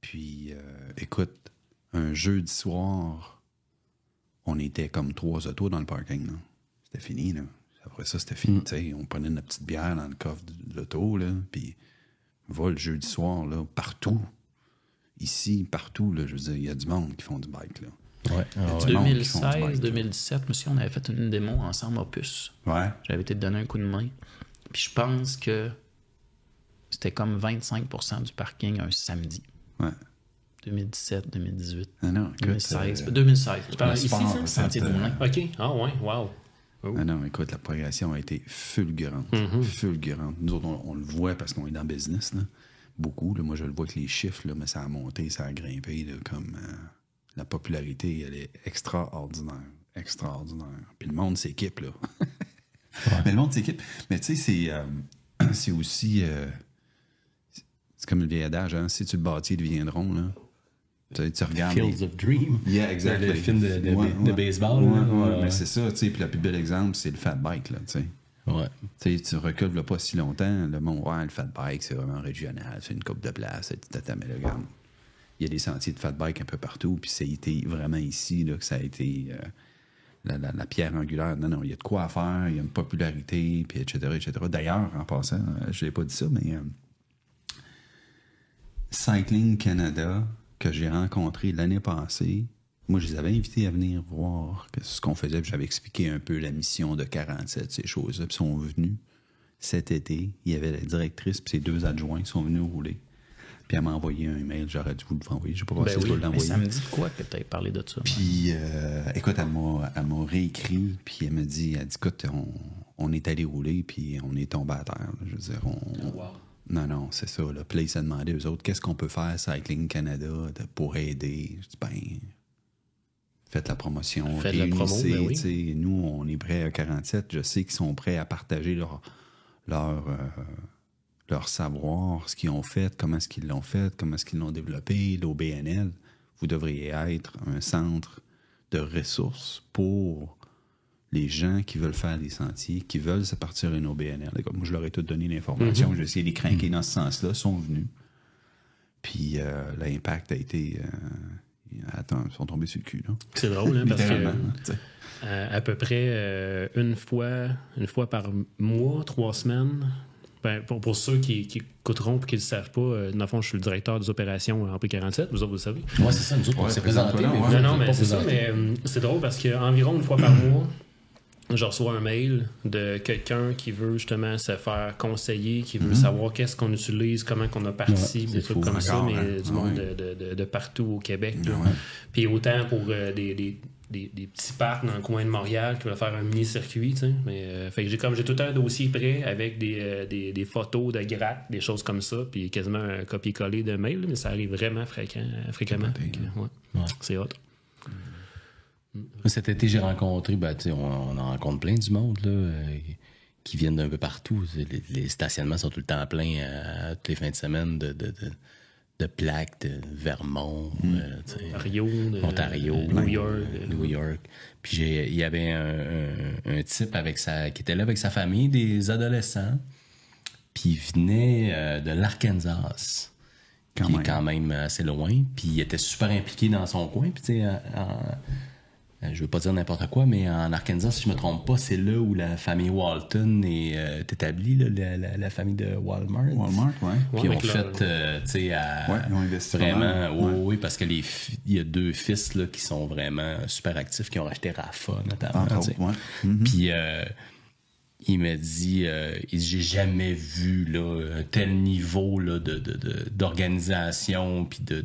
Puis, écoute, un jeudi soir, on était comme 3 autos dans le parking. Là. C'était fini, là. Après ça, c'était fini. Tu sais, on prenait notre petite bière dans le coffre de l'auto, là. Puis, va le jeudi soir, là, partout. Ici, partout, là, je veux dire, il y a du monde qui font du bike, là. Ouais. du monde qui font du bike, 2016, 2017, monsieur, on avait fait une démo ensemble Opus. Ouais. J'avais été te donner un coup de main. Puis je pense que c'était comme 25% du parking un samedi. Ouais. 2017, 2018, Non, écoute, 2016. 2016. Tu parles le ici, sport, ça? Sentier de Moulin. OK. Ah ouais, wow. Non, écoute, la progression a été fulgurante. Fulgurante. Nous autres, on le voit parce qu'on est dans le business, là. Beaucoup. Là. Moi, je le vois avec les chiffres, là, mais ça a monté, ça a grimpé, là, comme... la popularité, elle est extraordinaire. Extraordinaire. Puis le monde s'équipe, là. Mais le monde s'équipe. Mais tu sais, c'est aussi... c'est comme le vieil adage, hein? Si tu le bâtis, ils deviendront, là. Tu regardes... Fields of Dream. Yeah, exactly. Le film de baseball. Ouais, là. ouais, mais c'est ça, tu sais. Puis le plus bel exemple, c'est le fat bike, là, tu sais. Ouais. Tu sais, tu recules là, pas si longtemps, le monde, ouais, le fat bike, c'est vraiment régional, c'est une coupe de place, mais le gars, il y a des sentiers de fat bike un peu partout, puis ça a été vraiment ici là, que ça a été la pierre angulaire. Non, il y a de quoi à faire, il y a une popularité, puis etc., etc. D'ailleurs, en passant, je l'ai pas dit ça, mais Cycling Canada, que j'ai rencontré l'année passée, moi, je les avais invités à venir voir ce qu'on faisait, puis j'avais expliqué un peu la mission de 47, ces choses-là, puis ils sont venus cet été. Il y avait la directrice, puis ses 2 adjoints qui sont venus rouler. Puis elle m'a envoyé un email, j'aurais dû vous l'envoyer, je sais pas si je dois Mais l'envoyer. ça me dit de quoi que tu avais parlé de ça? Puis, écoute, elle m'a réécrit, puis elle dit, écoute, on est allé rouler, puis on est tombé à terre. Là. Je veux dire, Non, c'est ça. Là. Puis là, ils se demandaient, eux autres, qu'est-ce qu'on peut faire, Cycling Canada, pour aider? Je dis, ben, faites la promotion, Faites la promo, ben oui. T'sais, nous, on est prêts à 47. Je sais qu'ils sont prêts à partager leur savoir, ce qu'ils ont fait, comment est-ce qu'ils l'ont fait, comment est-ce qu'ils l'ont développé. L'OBNL, vous devriez être un centre de ressources pour les gens qui veulent faire des sentiers, qui veulent se partir une OBNL. Moi, je leur ai tout donné l'information. J'ai essayé de les craquer dans ce sens-là. Ils sont venus. Puis l'impact a été... Attends, ils sont tombés sur le cul, là. C'est drôle, hein, parce Littéralement, que tu sais. à peu près une fois par mois, 3 semaines, ben, pour ceux qui écouteront et qui ne le savent pas, dans le fond, je suis le directeur des opérations en P47, vous autres, vous le savez. Ouais, c'est ça, nous autres, on s'est présenté. présente-toi là, Mais ouais. vous, Non, vous mais pas c'est ça, présenté. mais c'est drôle parce qu'environ une fois par mois, je reçois un mail de quelqu'un qui veut justement se faire conseiller, qui veut savoir qu'est-ce qu'on utilise, comment qu'on a parti, des trucs comme ça, mais du monde de partout au Québec. Puis autant pour des petits parcs dans le coin de Montréal qui veulent faire un mini-circuit, tu sais. Mais fait que j'ai tout un dossier prêt avec des photos de gratte, des choses comme ça, puis quasiment un copier-coller de mail, mais ça arrive vraiment fréquemment. C'est hot. Cet été, j'ai rencontré, on en rencontre plein du monde là, qui viennent d'un peu partout. Les stationnements sont tout le temps pleins toutes les fins de semaine de plaques de Vermont, Ontario, New York. Puis il y avait un type qui était là avec sa famille, des adolescents, puis il venait de l'Arkansas, qui est quand même assez loin, puis il était super impliqué dans son coin, puis tu sais, je veux pas dire n'importe quoi, mais en Arkansas, si je me trompe pas, c'est là où la famille Walton est établie, là, la famille de Walmart. Walmart, oui. Puis on fait, tu sais, ils ont investi vraiment. Oui, parce que il y a 2 fils là, qui sont vraiment super actifs, qui ont racheté Rafa, notamment. Puis il m'a dit, j'ai jamais vu là, un tel niveau là, d'organisation, puis de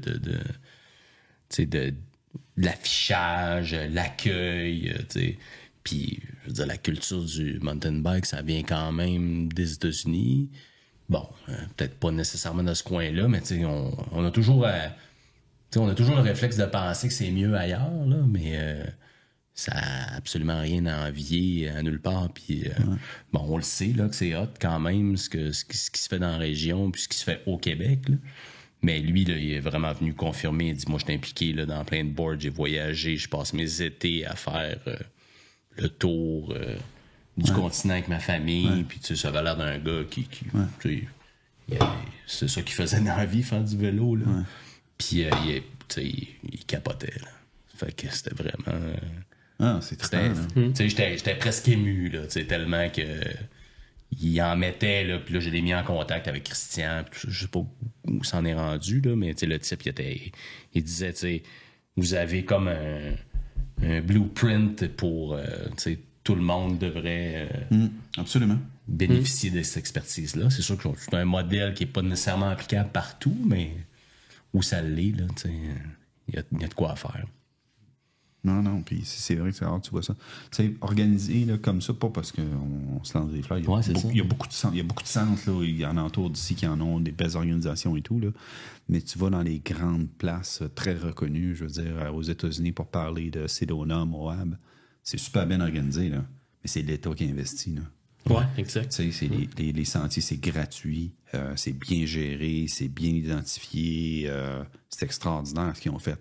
l'affichage, l'accueil, tu sais. Puis, je veux dire, la culture du mountain bike, ça vient quand même des États-Unis. Bon, peut-être pas nécessairement dans ce coin-là, mais tu sais, on a toujours le réflexe de penser que c'est mieux ailleurs, là, mais ça a absolument rien à envier à nulle part. Puis, bon, on le sait, là, que c'est hot quand même, ce qui se fait dans la région, puis ce qui se fait au Québec, là. Mais lui, là, il est vraiment venu confirmer. Il dit, moi, je suis impliqué là, dans plein de boards. J'ai voyagé. Je passe mes étés à faire le tour du continent avec ma famille. Puis, tu sais, ça avait l'air d'un gars qui tu sais, c'est ça qu'il faisait dans la vie, faire du vélo. Là. Puis, tu sais, il capotait. Là. Fait que c'était vraiment... c'est très tu sais, j'étais presque ému, là, tu sais, tellement que... Il en mettait, là, puis là, je l'ai mis en contact avec Christian, puis je sais pas où s'en est rendu, là, mais tu sais, le type, il disait, tu sais, vous avez comme un blueprint pour, tu sais, tout le monde devrait absolument bénéficier de cette expertise-là. C'est sûr que c'est un modèle qui est pas nécessairement applicable partout, mais où ça l'est, là, tu sais, il y a de quoi faire. Non, puis c'est vrai que c'est rare que tu vois ça. Tu sais, organisé là, comme ça, pas parce qu'on se lance des fleurs. Il y a beaucoup de centres là, il y en a autour d'ici qui en ont des belles organisations et tout. Là. Mais tu vas dans les grandes places très reconnues, je veux dire, aux États-Unis pour parler de Sedona, Moab. C'est super bien organisé, là. Mais c'est l'État qui investit, là. Ouais, exact. Tu sais, c'est les sentiers, c'est gratuit, c'est bien géré, c'est bien identifié, c'est extraordinaire ce qu'ils ont fait.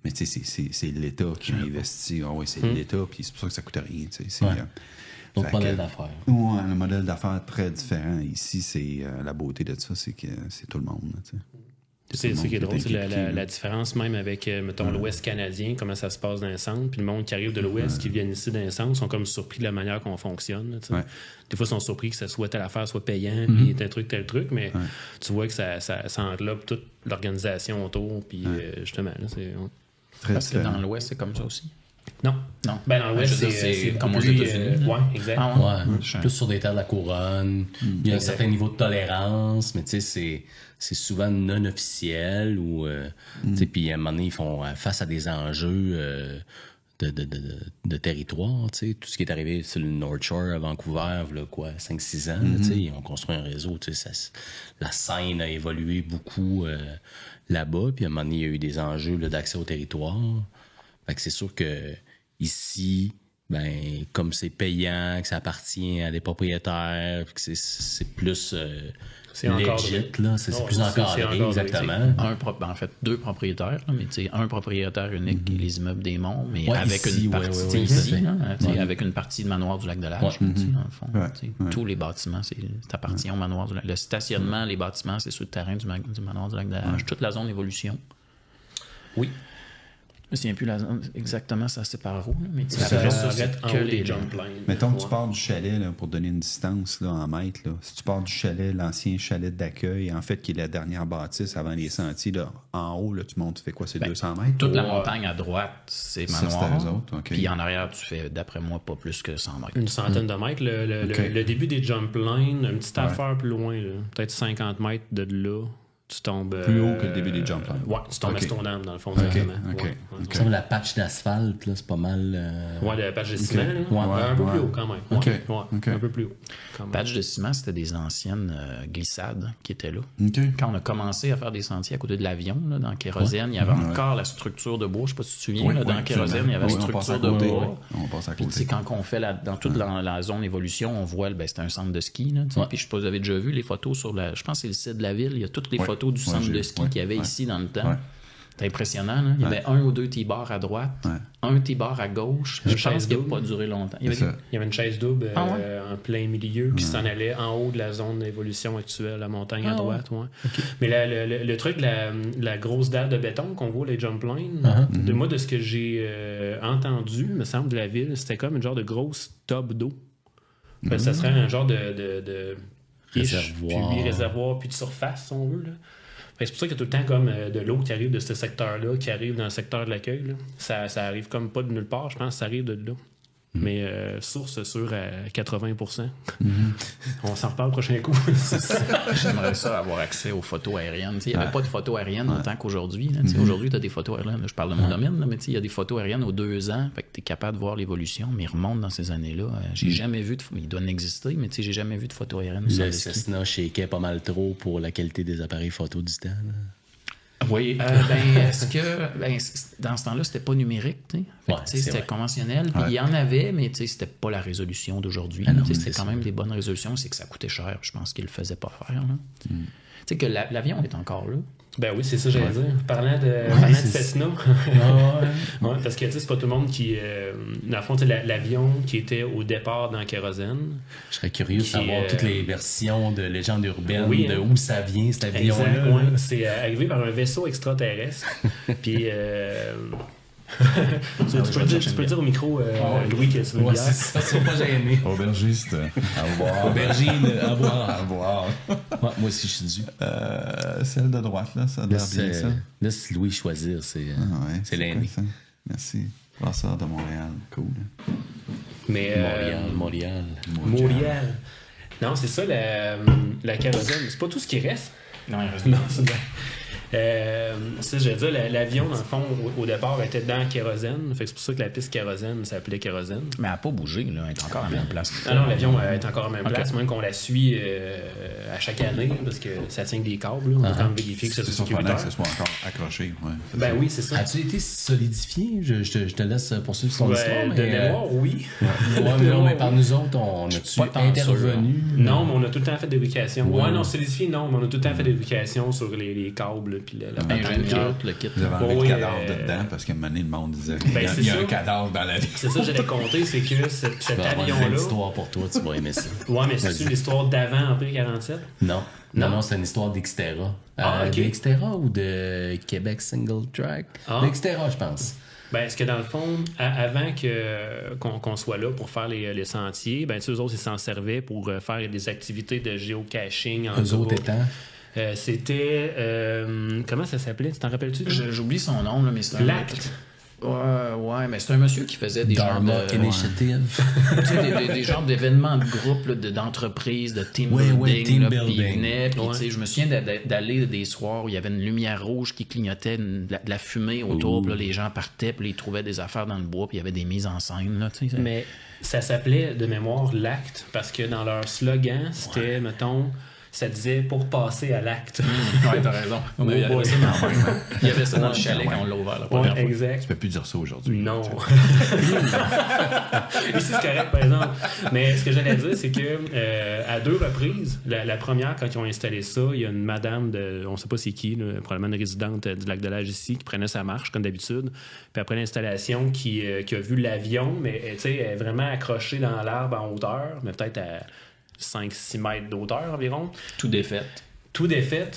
Mais tu sais, c'est l'État qui a investi. Ah oui, c'est l'État, puis c'est pour ça que ça coûte rien. Tu sais, D'autres modèles d'affaires. Oui, un modèle d'affaires très différent. Ici, c'est la beauté de ça, c'est que c'est tout le monde. Tu sais. C'est ce qui est drôle, c'est la différence même avec, mettons, l'Ouest canadien, comment ça se passe dans le centre, puis le monde qui arrive de l'Ouest, qui viennent ici dans le centre, sont comme surpris de la manière qu'on fonctionne. Des fois, ils sont surpris que ça soit telle affaire soit payant, puis tel truc, mais tu vois que ça englobe toute l'organisation autour, puis justement, là, c'est... Parce que dans l'Ouest, c'est comme ça aussi. Non. Ben, dans l'Ouest, c'est comme aux États-Unis. Ouais, exact. Plus sur des terres de la couronne. Il y a un certain niveau de tolérance, mais tu sais, c'est souvent non officiel ou puis à un moment donné, ils font face à des enjeux de territoire, tu sais, tout ce qui est arrivé sur le North Shore à Vancouver, là, 5-6 ans, tu sais, ils ont construit un réseau, tu sais, la scène a évolué beaucoup là-bas, puis à un moment donné, il y a eu des enjeux là, d'accès au territoire. Fait que c'est sûr que ici, ben, comme c'est payant, que ça appartient à des propriétaires, que c'est plus c'est legit, là, c'est plus encadré, exactement. En fait, 2 propriétaires, là, mais tu sais, un propriétaire unique, les immeubles des Monts, mais avec ici, une partie ici, avec une partie de Manoir du Lac-de-L'Âge, dans le fond. Tous les bâtiments, c'est appartient au Manoir du Lac. Le stationnement, les bâtiments, c'est sur le terrain du Manoir du Lac-de-L'Âge. Toute la zone d'évolution. Oui. Je me souviens plus exactement ça sépare où, là, mais Ça après ça, arrête c'est en que haut les des jump lines. Mettons que tu Ouais. pars du chalet, là, pour donner une distance là, en mètres. Là. Si tu pars du chalet, l'ancien chalet d'accueil, en fait, qui est la dernière bâtisse avant les sentiers, là, en haut, là, tu montes, tu fais quoi, c'est 200 mètres? Toute la Ouais. montagne à droite, c'est Ça, manoir. c'était eux autres, ok. Puis en arrière, tu fais, d'après moi, pas plus que 100 mètres. Une centaine de mètres. Le début des jump lines, une petite affaire plus loin, là, peut-être 50 mètres de là, tu tombes. Plus haut que le début des jump lines. Ouais, tu tombes Ok. à Stoneham, dans le fond, directement. ok, Ouais, ok. Il me semble la patch d'asphalte, là, c'est pas mal. Ouais, le patch de ciment, là. Ouais. Un peu Ouais. plus haut, quand même. Ok. Ouais, Ok. un peu plus haut. Quand même. Patch de ciment, c'était des anciennes glissades qui étaient là. OK. Quand on a commencé à faire des sentiers à côté de l'avion, là, dans Kérosène, il y avait encore la structure de bois. Je sais pas si tu te souviens, là, dans Kérosène, il y avait la on passe à structure de côté. bois. On passe à Puis, tu sais, côté. quand on fait dans toute la zone évolution, on voit, ben, c'est un centre de ski. Là, tu sais. Puis, je sais pas si vous avez déjà vu les photos sur la. Je pense que c'est le site de la ville. Il y a toutes les Ouais. photos du Ouais, centre j'ai- de ski ouais, qu'il y avait ouais. ici dans le temps. Ouais. C'est impressionnant. Là. Il y avait un ou deux T-bars à droite, un T-bar à gauche. Je pense chaise qu'il n'a double. pas duré longtemps. Il y C'est avait ça. Il y avait une chaise double Ah ouais? en plein milieu qui s'en allait en haut de la zone d'évolution actuelle, la montagne à Ah droite. Ouais. Mais le truc, la grosse dalle de béton qu'on voit, les jump lines, de moi, de ce que j'ai entendu, me semble, de la ville, c'était comme une genre de grosse tube d'eau. Fait que ça serait un genre de Réservoir. puis réservoir, puis de surface, si on veut. Là. Fait que c'est pour ça qu'il y a tout le temps comme de l'eau qui arrive de ce secteur-là, qui arrive dans le secteur de l'accueil. Là. Ça arrive comme pas de nulle part, je pense que ça arrive de là. Mais source sûre à 80%. On s'en reparle le prochain coup. J'aimerais ça avoir accès aux photos aériennes. Tu sais, il n'y avait pas de photos aériennes autant qu'aujourd'hui. Là. Tu sais, aujourd'hui, tu as des photos aériennes. Là, je parle de mon domaine, là, mais tu sais, il y a des photos aériennes aux 2 ans. Fait que tu es capable de voir l'évolution, mais ils remontent dans ces années-là. J'ai jamais vu de. Il doit en exister, mais tu sais, j'ai jamais vu de photos aériennes. sur Le le ski. Cessna shakeait pas mal trop pour la qualité des appareils photo du temps. là. Oui, est-ce que dans ce temps-là, c'était pas numérique, tu sais? Fait que, Ouais, tu sais, c'est c'était vrai. conventionnel. Puis il y en avait, mais tu sais, c'était pas la résolution d'aujourd'hui. Ah non, Tu sais, mais c'était c'est quand même des bonnes résolutions, c'est que ça coûtait cher. Je pense qu'ils le faisaient pas faire. Là. Tu sais que l'avion est encore là. Ben oui, c'est ça que j'allais dire. Parlant de c'est- Cessna. Ouais, parce que tu sais, c'est pas tout le monde qui. Dans le fond, tu sais, l'avion qui était au départ dans Kérosène. Je serais curieux de Qui, savoir toutes les versions de légendes urbaines, Oui, de hein. où ça vient, cet avion-là. Exact, là. ouais. C'est arrivé par un vaisseau extraterrestre. Puis. tu peux dire au micro, Louis, que tu veux une Ouais, bière. c'est ça, sois pas gêné. Aubergiste. À voir. Aubergine à boire. À voir. Ouais, moi aussi, je suis dû. Celle de droite, là, ça a l'air bien, ça. Laisse Louis choisir. C'est Ah ouais, c'est l'aîné. quoi, ça? Merci. Brasseur de Montréal. Cool. Mais. Montréal. Montréal. Non, c'est ça, la kérosène. C'est pas tout ce qui reste. Non, Non, c'est bien. Ça, je veux dire, l'avion, dans le fond, au départ, était dans kérosène. Fait que c'est pour ça que la piste kérosène s'appelait kérosène. Mais elle n'a pas bougé, là. Elle est encore à la même place. Ah non, l'avion est encore à la même Ok. place, même qu'on la suit à chaque année, parce que ça tient des câbles. Là. On va quand même vérifier que c'est C'est surprenant sécuritaire. que ce soit encore accroché. Ouais. Ben oui, c'est ça. As-tu été solidifié? Je te laisse poursuivre ton histoire. Ouais, Mais, de mémoire, oui. ouais, mais non, mais par nous autres, on a-tu pas tant intervenu? Non, mais on a tout le temps fait des vérifications. Ouais. Ouais, non, solidifié, non, mais on a tout le temps fait des vérifications sur les câbles puis la patente. Ingénieur, le kit. Vous avez enlevé Oui, le cadavre dedans parce qu'à un moment donné, le monde disait il y a c'est un ça. cadavre dans la vie. C'est ça que j'allais compter, c'est que cet Tu vas avoir une belle avion-là. histoire pour toi, tu vas aimer ça. Ouais, mais c'est l'histoire d'avant Empire 47. Non. Non? Non, c'est une histoire d'Xterra. Ah, ok. De Xterra ou de Québec Single Track? Ah. D'Xterra, je pense. Ben, est-ce que dans le fond, avant qu'on soit là pour faire les sentiers, ben, tu sais, eux autres, ils s'en servaient pour faire des activités de géocaching en Eux autres groupe. étant. C'était. Comment ça s'appelait? Tu t'en rappelles-tu? toi? J'oublie son nom, là, mais c'est un. L'acte. Ouais, mais c'est un monsieur qui faisait des Dharma genres de. Initiative. Tu sais, des genres d'événements de groupe, là, d'entreprises, de team Ouais, building. ouais, team là, puis il building. venait, puis Ouais. tu sais, je me souviens d'aller des soirs où il y avait une lumière rouge qui clignotait, de la fumée autour, puis là, les gens partaient, puis ils trouvaient des affaires dans le bois, puis il y avait des mises en scène. Là, tu sais. Mais ça s'appelait de mémoire l'acte parce que dans leur slogan, c'était, mettons, ça disait pour passer à l'acte. Ouais, t'as raison. On Oh avait boy. ça dans le même. Il y avait ça dans le chalet quand on l'a ouvert la première Ouais, fois. exact. Tu peux plus dire ça aujourd'hui. Non. Ici, c'est correct, par exemple. Mais ce que j'allais dire, c'est que à 2 reprises, la première, quand ils ont installé ça, il y a une madame de, on sait pas c'est qui, là, probablement une résidente du lac de l'Âge ici, qui prenait sa marche, comme d'habitude. Puis après l'installation, qui a vu l'avion, mais tu sais, elle est vraiment accrochée dans l'arbre en hauteur, mais peut-être à 5-6 mètres d'auteur environ. Tout défait. Tout défait.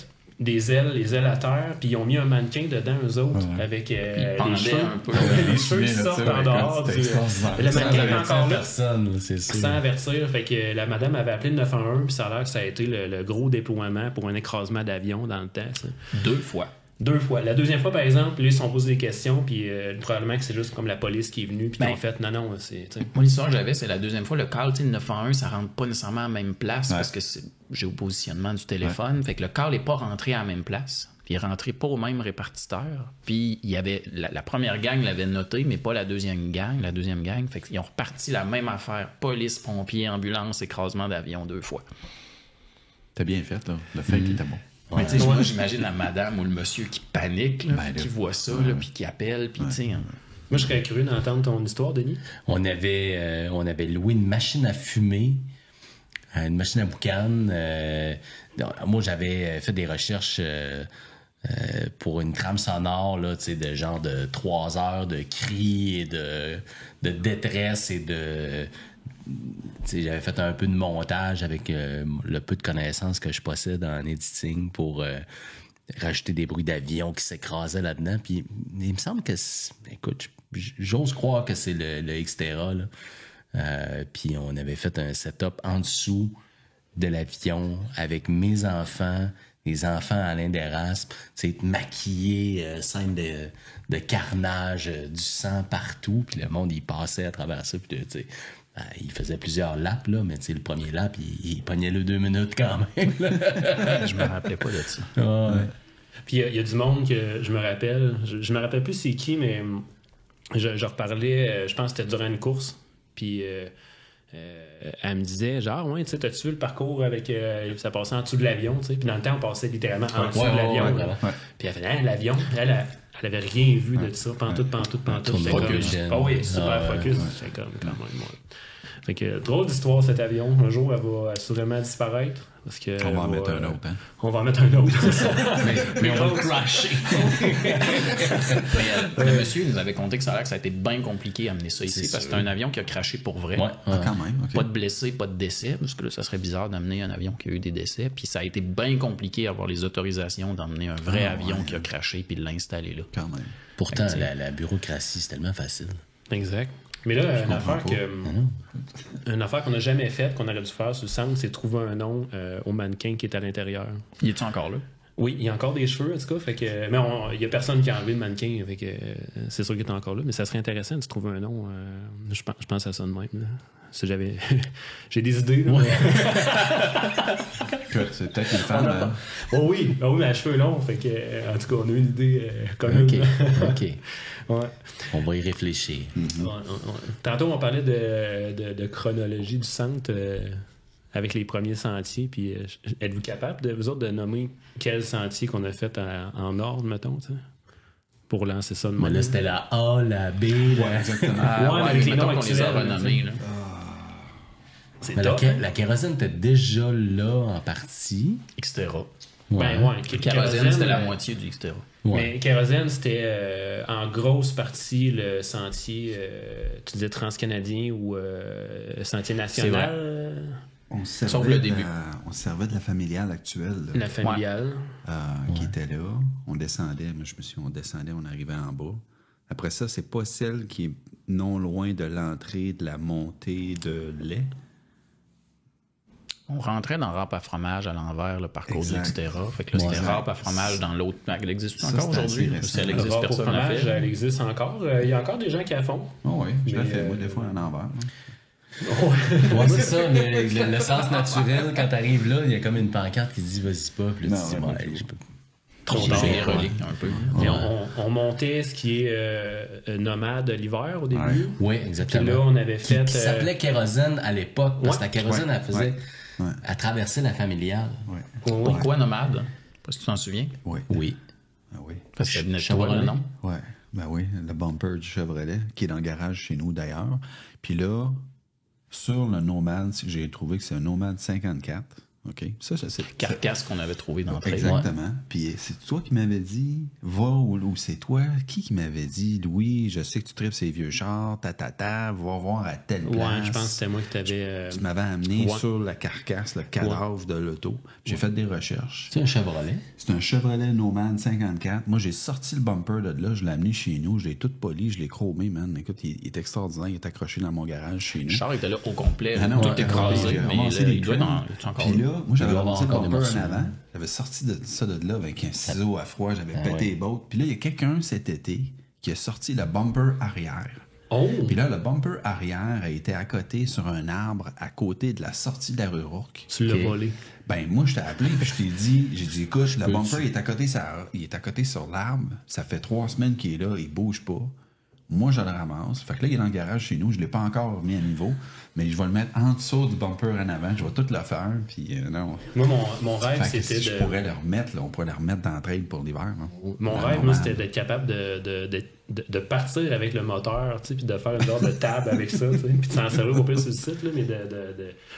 des ailes, les ailes à terre, puis ils ont mis un mannequin dedans, eux autres, avec les cheveux, un peu. les cheveux qui sortent en dehors. Le mannequin est encore là, sans avertir. Fait que la madame avait appelé le 911, puis ça a l'air que ça a été le gros déploiement pour un écrasement d'avion dans le temps. Ça. 2 fois. 2 fois. La deuxième fois, par exemple, ils se sont posés des questions, puis probablement que c'est juste comme la police qui est venue, puis en fait, non, c'est... T'sais. Moi, l'histoire que j'avais, c'est la deuxième fois, le call, le 911, ça rentre pas nécessairement à la même place parce que j'ai au positionnement du téléphone. Fait que le call n'est pas rentré à la même place. Puis il est rentré pas au même répartiteur. Puis il y avait la première gang l'avait noté, mais pas la deuxième gang. La deuxième gang, fait qu'ils ont reparti la même affaire. Police, pompiers, ambulance, écrasement d'avion 2 fois. T'as bien fait, là. Le fake était bon. Mais tu sais, moi, j'imagine la madame ou le monsieur qui panique, là, qui voit ça, puis qui appelle, puis tu sais... Moi, je serais curieux d'entendre ton histoire, Denis. On avait loué une machine à fumer, une machine à boucan. Moi, j'avais fait des recherches pour une trame sonore, là, de genre de 3 heures de cris et de détresse et de... j'avais fait un peu de montage avec le peu de connaissances que je possède en editing pour rajouter des bruits d'avion qui s'écrasaient là-dedans. Puis il me semble que, écoute, j'ose croire que c'est le Xterra. Puis on avait fait un setup en dessous de l'avion avec mes enfants, les enfants à Alain Deraspe, maquillés, scène de carnage, du sang partout. Puis le monde, il passait à travers ça. Puis il faisait plusieurs laps, là, mais le premier lap, il pognait le 2 minutes quand même. Je me rappelais pas de ça. Ouais. Puis il y a du monde que je me rappelle, je me rappelle plus c'est qui, mais je reparlais, je pense que c'était durant une course, puis elle me disait, genre, ouais, tu sais, t'as-tu vu le parcours avec, ça passait en dessous de l'avion, tu sais, puis dans le temps, on passait littéralement en dessous de l'avion. Puis elle fait, l'avion, elle avait rien vu de ça, pantoute. J'étais comme, oui, super focus. J'étais comme, quand même, Fait que, drôle d'histoire, cet avion. Un jour, elle va assurément disparaître. Parce que on va en mettre un autre, hein? On va en mettre un autre, c'est ça. mais on va le crasher. Le monsieur nous avait conté que ça a été bien compliqué à amener ça ici, parce que c'est un avion qui a crashé pour vrai. Ouais. Quand même, okay. Pas de blessés, pas de décès, parce que là, ça serait bizarre d'amener un avion qui a eu des décès. Puis ça a été bien compliqué d'avoir les autorisations d'emmener un vrai avion qui a crashé puis de l'installer là. Quand même. Pourtant, la bureaucratie, c'est tellement facile. Exact. Mais là, une affaire qu'on n'a jamais faite, qu'on aurait dû faire sur le centre, c'est trouver un nom au mannequin qui est à l'intérieur. Il est-tu encore là? Oui, il y a encore des cheveux, en tout cas. Fait que, mais il n'y a personne qui a enlevé le mannequin. Fait que, c'est sûr qu'il est encore là. Mais ça serait intéressant de trouver un nom. Je pense à ça de même. Là. Si j'avais... J'ai des idées. Là, c'est peut-être une femme. Oh oui, mais à cheveux longs. Fait que, en tout cas, on a une idée commune. OK. Ouais. On va y réfléchir. Ouais. Tantôt, on parlait de chronologie du centre avec les premiers sentiers. Puis, êtes-vous capable, vous autres, de nommer quel sentier qu'on a fait en ordre, mettons, t'sais, pour lancer ça de même? Là, c'était la A, la B. Ouais, exactement. Avec les noms on les a renommés. C'est mais la kérosène était déjà là en partie. Xterra. Kérosène, c'était la moitié du Xterra. Mais kérosène, c'était en grosse partie le sentier, tu disais transcanadien ou sentier national. Sauf le début. On servait de la familiale actuelle. La familiale. Qui était là. On descendait, moi je me souviens, on arrivait en bas. Après ça, c'est pas celle qui est non loin de l'entrée de la montée de lait. On rentrait dans Râpe à fromage à l'envers, le parcours du Xterra. Fait que là, c'était Râpe à fromage dans l'autre. Elle existe encore aujourd'hui. Si elle existe, personne n'a fait. Elle existe encore. Il y a encore des gens qui la font. Oh oui, je la fais, moi, des fois, en envers. Ouais, c'est ça, le sens naturel, quand t'arrives là, il y a comme une pancarte qui dit vas-y pas, puis là, tu dis, je peux. Trop tard, un peu. Et on montait ce qui est nomade l'hiver au début. Oui, exactement. Puis là, on avait fait. Qui s'appelait kérosène à l'époque, parce que la kérosène, elle faisait. Elle traversait la familiale. Pourquoi nomade? Parce que tu t'en souviens? Oui. Ah oui. Parce que ça venait de toi, le nom? Oui. Ben oui, le bumper du Chevrolet, qui est dans le garage chez nous d'ailleurs. Puis là, sur le Nomad, j'ai trouvé que c'est un Nomad 54. OK? Ça, c'est Carcasse qu'on avait trouvé dans le trail. exactement. Puis c'est toi qui m'avais dit, va ou c'est toi qui m'avait dit, Louis, je sais que tu tripes ces vieux chars, va voir à telle place. Ouais, je pense que c'était moi qui t'avais. Tu m'avais amené Ouais. sur la carcasse, le cadavre de l'auto. J'ai fait des recherches. C'est un Chevrolet. C'est un Chevrolet Nomad 54. Moi, j'ai sorti le bumper de là, je l'ai amené chez nous, je l'ai tout poli, je l'ai chromé, man. Écoute, il est extraordinaire, il est accroché dans mon garage chez nous. Le char était là au complet, Ah non, tout ouais, écrasé, j'ai mais ramassé là, des il doit être crèmes. encore Puis là. là, moi, j'avais Il doit avoir ramassé le encore des bumper morceaux. en avant. J'avais sorti ça de là avec un ciseau à froid, j'avais pété ouais. les bottes. Puis là, il y a quelqu'un cet été qui a sorti le bumper arrière. Oh! Puis là, le bumper arrière a été accoté sur un arbre à côté de la sortie de la rue Rourke. Tu l'as OK. volé. Ben, moi, je t'ai appelé, puis je t'ai dit, écoute, le bumper, il est accoté sur l'arbre. Ça fait 3 semaines qu'il est là, il bouge pas. Moi, je le ramasse. Fait que là, il est dans le garage chez nous. Je l'ai pas encore mis à niveau, mais je vais le mettre en dessous du bumper en avant. Je vais tout le faire, puis non. Moi, mon rêve, Fait que c'était si je pourrais le remettre, là, on pourrait le remettre dans le trail pour l'hiver. Hein. Mon Ouais, rêve, moi, normal. c'était d'être capable de partir avec le moteur, tu sais, puis de faire une genre de table avec ça, tu sais, puis de s'en servir au plus sur le site, là, mais tu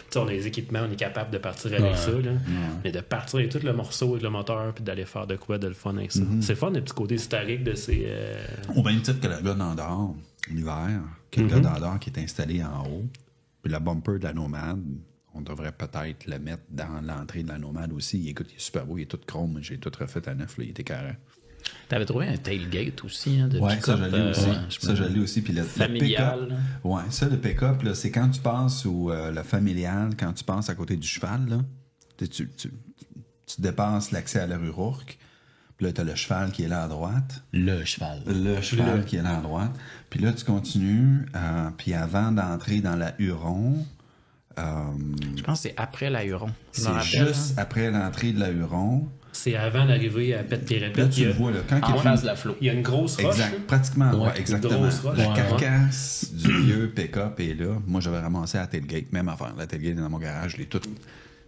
sais, on a les équipements, on est capable de partir avec ça, là, mais de partir avec tout le morceau avec le moteur, puis d'aller faire de quoi de le fun avec ça. C'est le fun, le petit côté historique de ces... Au même titre que le gars d'Andorre, l'hiver, que le gars d'Andorre qui est installé en haut, puis le bumper de la Nomade, on devrait peut-être le mettre dans l'entrée de la Nomade aussi. Écoute, il est super beau, il est tout chrome, j'ai tout refait à neuf, là, il était carré. T'avais trouvé un tailgate aussi, hein, de Ouais, ça, pick-up, je l'ai aussi. ouais, Ça, je l'ai aussi. Puis le familial, pick-up, là. ouais, ça, le pick-up, là, c'est quand tu passes au le familial, quand tu passes à côté du cheval, là, tu dépasses l'accès à la rue Rourke. Puis là, tu as le cheval qui est là à droite. Le cheval. Le cheval qui est là à droite. Puis là, tu continues. Puis avant d'entrer dans la Huron, Je pense que c'est après la Huron. Je me c'est rappelle, juste après l'entrée de la Huron. C'est avant d'arriver à Pète tes Là, répètes. tu le vois, là, quand hein, il en y a face de la flot. Il y a une grosse roche. exact, là. pratiquement, Ouais, ouais, exactement. grosse roche. La Ouais, carcasse du vieux pick-up est là. Moi, j'avais ramassé la tailgate, même affaire. La tailgate est dans mon garage, je l'ai toute.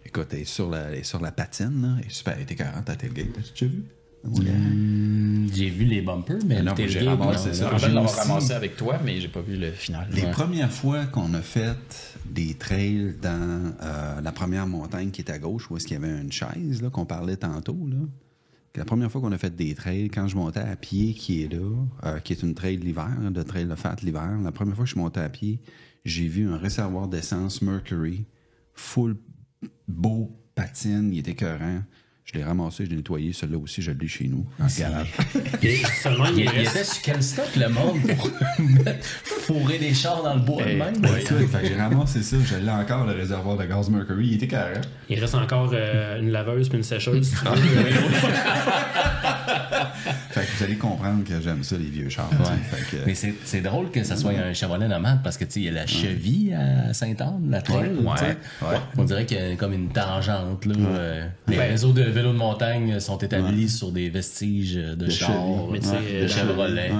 Écoute, elle est sur la patine, là. Elle est super, elle était 40, la tailgate. L'as-tu déjà vu? Dans mon garage? J'ai vu les bumpers, mais Non, le j'ai tailgate, ramassé non, ça. Je me non. rappelle J'ai l'avoir aussi- ramassé avec toi, mais j'ai pas vu le final. Les Ouais. premières fois qu'on a fait des trails dans la première montagne qui est à gauche, où est-ce qu'il y avait une chaise, là, qu'on parlait tantôt, là. La première fois qu'on a fait des trails, quand je montais à pied, qui est là, qui est une trail l'hiver, hein, de trail de fat l'hiver, la première fois que je suis monté à pied, j'ai vu un réservoir d'essence Mercury, full beau, patine, il était écœurant. Je l'ai ramassé, je l'ai nettoyé, celui-là aussi, je l'ai chez nous, dans le garage. Et seulement, il Il reste... était sur quel stock le monde pour fourrer des chars dans le bois de même? Ouais, fait que j'ai ramassé ça, je l'ai encore, le réservoir de gaz Mercury, il était écœurant. Il reste encore une laveuse puis une sécheuse. si tu veux. Fait que vous allez comprendre que j'aime ça, les vieux chars. tu sais. Fait que, Mais c'est drôle que ça soit un Chevrolet Nomade parce que tu sais, il y a la cheville à Sainte-Anne, la trail. Ouais, tu sais. ouais. On dirait qu'il y a comme une tangente. Là. Les réseaux de vélos de montagne sont établis sur des vestiges de chars, cheville. Mais tu sais, de Chevrolet. ouais.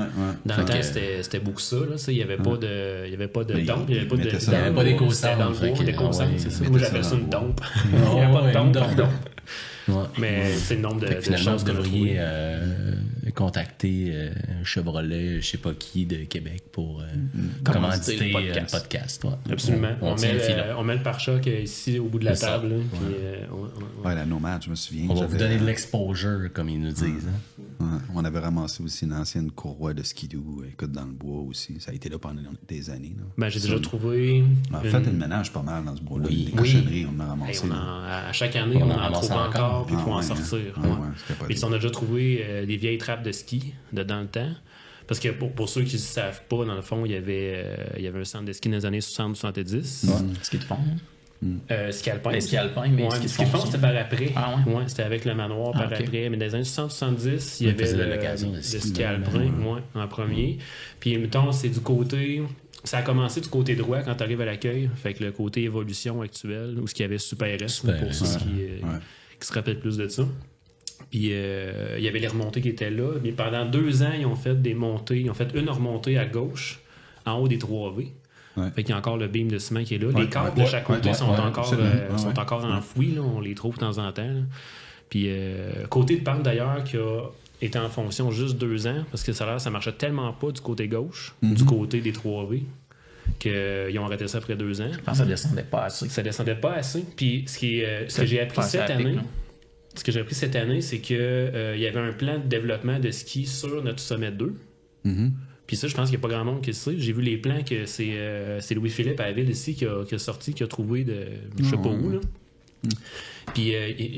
Dans Fait le temps, que- c'était beaucoup ça. Là. Il n'y avait pas de, il y avait pas de Mais dompe, il n'y avait pas ils de. mettaient ça Il y avait pas d'éco-centre, C'était dans le fait bois, que, d'éco-centre, ouais, c'est ça. ils Moi, mettaient j'appelle ça ça dans une le bois. dompe. Il n'y avait pas de Ouais, une dompe. dompe. Ouais. Mais c'est le nombre Fait que de finalement, choses vous qu'on a devriez trouvées. contacter Chevrolet, je sais pas qui, de Québec pour Commanditer commanditer le le podcast. podcast. Ouais. Absolument. On tient le filon. On met le pare-choc ici au bout de la C'est ça. table. là, puis, Ouais, la Nomade, je me souviens. On va vous j'avais- donner de l'exposure, comme ils nous disent. Hein. Ouais, on avait ramassé aussi une ancienne courroie de skidoo, écoute, dans le bois aussi. Ça a été là pendant des années. Là. Ben, j'ai déjà trouvé. En fait, le ménage pas mal dans ce bois-là. Oui. Des cochonneries, on en a Hey, ramassé. à chaque année, On on en en ramasse trouve encore. encore, puis il faut Ah en ouais, sortir. hein. Ouais. Ouais, c'était pas Puis dit. on a déjà trouvé des vieilles trappes de ski dans le temps. Parce que pour ceux qui ne savent pas, dans le fond, il y avait un centre de ski dans les années 60-70. Ce qu'ils te font. Ski alpin. Ben, ski alpin, mais ouais, ski de ski de fond, fond, c'était par après. Ah ouais? C'était avec le manoir par ok. après. Mais dans les années 60-70, il y On avait faisait de le l'occasion de de ski, ski là, alpin en premier. Puis, mettons, c'est du côté... Ça a commencé du côté droit quand tu arrives à l'accueil. Fait que le côté évolution actuelle, où ce qu'il y avait Super S, Super pour S, ceux qui se rappellent plus de ça. Puis il y avait les remontées qui étaient là. Mais pendant 2 ans, ils ont fait des montées. Ils ont fait une remontée à gauche, en haut des 3V. Ouais. Fait qu'il y a encore le beam de ciment qui est là. Ouais, les câbles ouais, de chaque côté ouais, sont ouais, encore, absolument. Ouais, sont ouais. encore enfouis. Là. On les trouve de temps en temps. Là. Puis côté de parc d'ailleurs, qui a été en fonction juste 2 ans, parce que ça marchait tellement pas du côté gauche, du côté des 3V. qu'ils ont arrêté ça après 2 ans. Je pense que ça descendait pas assez. Ça descendait pas assez. Puis ce que j'ai appris cette année, c'est que il y avait un plan de développement de ski sur notre sommet 2. Puis ça, je pense qu'il n'y a pas grand monde qui le sait. J'ai vu les plans que c'est Louis-Philippe à la ville ici qui a sorti, qui a trouvé de je sais pas où. Là. Puis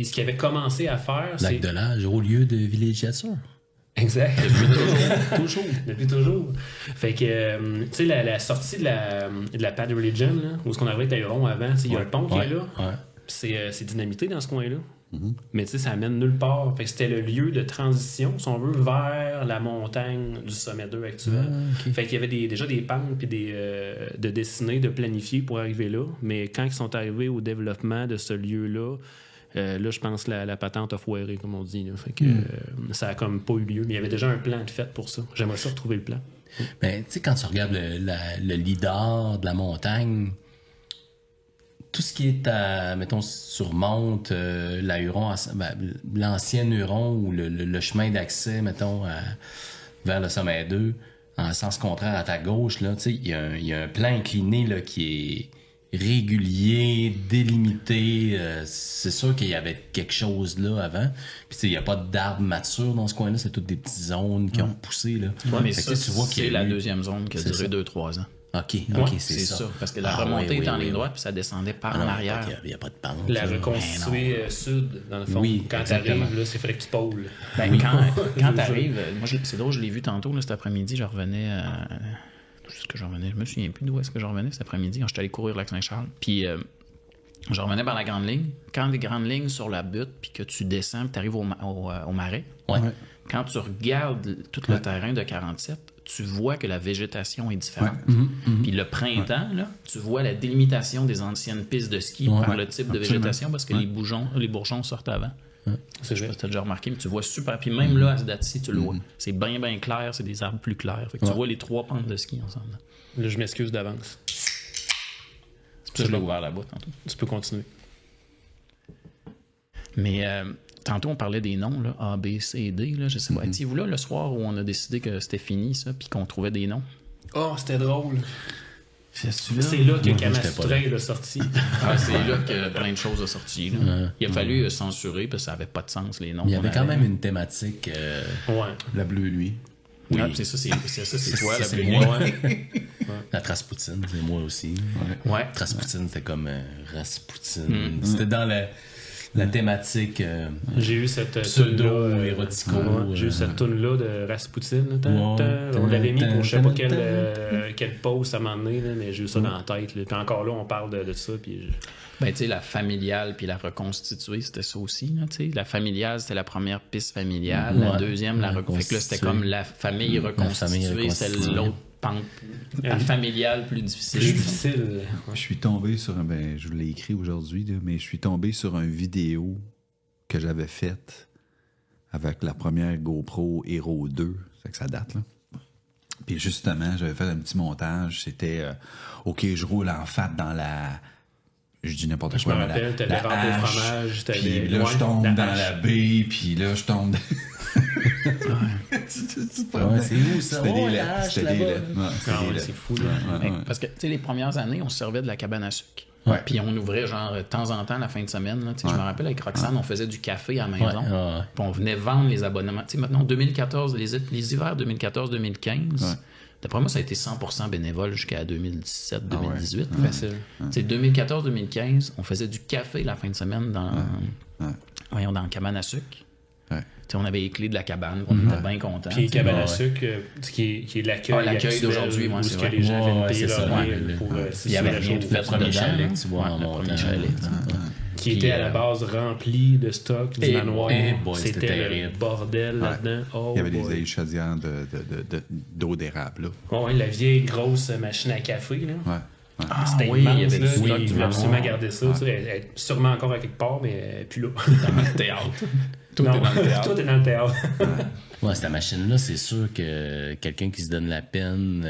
ce qu'il avait commencé à faire, c'est... Lac de l'Âge, au lieu de villégiature. Exact. Depuis toujours. Fait que, tu sais, la sortie de la Pad Religion, là, où est-ce qu'on arrivait avec Tailleron avant, il y a un pont qui est là. C'est dynamité dans ce coin-là. Mais tu sais, ça amène nulle part. Fait que c'était le lieu de transition, si on veut, vers la montagne du sommet 2 actuel. Fait qu'il y avait déjà des pentes puis de dessiner, de planifier pour arriver là. Mais quand ils sont arrivés au développement de ce lieu-là, là, je pense que la patente a foiré, comme on dit. Là. Fait que ça a comme pas eu lieu. Mais il y avait déjà un plan de fait pour ça. J'aimerais ça retrouver le plan. Ben, tu sais, quand tu regardes le leader de la montagne, tout ce qui est à, mettons, si tu remontes la Huron, l'ancienne Huron ou le chemin d'accès, mettons, vers le sommet 2, en sens contraire à ta gauche, là, tu sais, il y a un plan incliné là, qui est régulier, délimité. C'est sûr qu'il y avait quelque chose là avant. Puis tu sais, il n'y a pas d'arbres matures dans ce coin-là, c'est toutes des petites zones qui ont poussé. Là. Ouais, mais ça, tu vois c'est la deuxième zone qui a duré 2-3 ans. OK, c'est ça. Parce que la remontée était en ligne droite, puis ça descendait par en arrière. Il n'y a pas de pente. La reconstituer sud, dans le fond. Oui, quand t'arrives, là, c'est fallait que tu pôles. Ben, quand t'arrives, moi, c'est drôle, je l'ai vu tantôt, là, cet après-midi, je revenais je me souviens plus d'où est-ce que je revenais cet après-midi, quand j'étais allé courir le Lac-Saint-Charles. Puis je revenais par la grande ligne. Quand les grandes lignes sur la butte, puis que tu descends, puis t'arrives au marais, quand tu regardes tout le terrain de 47, tu vois que la végétation est différente. Puis le printemps, là, tu vois la délimitation des anciennes pistes de ski par le type de végétation, parce que les bourgeons sortent avant. Je sais pas si tu as déjà remarqué, mais tu vois super. Puis même là, à ce date-ci, tu le vois. C'est bien, bien clair, c'est des arbres plus clairs. Fait que tu vois les 3 pentes de ski ensemble. Là, je m'excuse d'avance. C'est pour ça que je l'ai ouvert là-bas tantôt. Tu peux continuer. Mais tantôt, on parlait des noms, là, A, B, C, D. Là, je sais pas. Étiez-vous là le soir où on a décidé que c'était fini, ça, puis qu'on trouvait des noms? Oh, c'était drôle. C'est là que Camastray a sorti. C'est là que plein de choses ont sorti. Là. Il a fallu censurer parce que ça n'avait pas de sens, les noms. Il y avait quand même une thématique. La bleue nuit. Oui, c'est ça, c'est toi, la bleue nuit. La Traspoutine, c'est moi aussi. Ouais. Traspoutine, c'était comme Raspoutine. C'était dans la thématique j'ai eu cette pseudo-érotico. J'ai eu cette toune-là de Raspoutine. On l'avait mis pour je sais pas quelle pause à m'emmener, mais j'ai eu ça dans la tête. Puis encore là, on parle de ça. Puis ben, tu sais, la familiale puis la reconstituée, c'était ça aussi. Là, la familiale, c'était la première piste familiale. La deuxième, la reconstituée. Fait que là, c'était comme la famille reconstituée, c'est l'autre pente familiale plus difficile. Je suis tombé sur je vous l'ai écrit aujourd'hui, là, mais je suis tombé sur une vidéo que j'avais faite avec la première GoPro Hero 2. Fait que ça date, là. Puis justement, j'avais fait un petit montage. C'était OK, je roule en fat dans la... Je dis n'importe quoi. Je me rappelle, t'avais rentré au fromage. Puis là, je tombe dans la baie, puis là, je tombe... c'est où ça? C'était des lettres. C'est fou. Parce que, tu sais, les premières années, on se servait de la cabane à sucre. Puis on ouvrait, genre, de temps en temps, la fin de semaine. Là, je me rappelle, avec Roxane, on faisait du café à la maison. Puis on venait vendre les abonnements. Tu sais, maintenant, 2014, les hivers 2014-2015... D'après moi, ça a été 100% bénévole jusqu'à 2017-2018. Facile. 2014-2015, on faisait du café la fin de semaine dans la cabane à sucre. On avait les clés de la cabane, on était bien contents. Puis cabane à sucre, qui est l'accueil. L'accueil d'aujourd'hui, moi, c'est vrai. Que les gens viennent payer leur pour il y avait rien de fait premier chalet, tu vois, le premier chalet. Qui était à la base rempli de stock du manoir. C'était le bordel là-dedans. Il y avait des ailes chaudières d'eau d'érable. Oui, la vieille grosse machine à café. Là. C'était immense. Il y avait du stock. Tu voulais absolument garder ça. Elle est sûrement encore à quelque part, mais plus là. Dans le théâtre. Tout est dans le théâtre. Ouais, cette machine-là, c'est sûr que quelqu'un qui se donne la peine,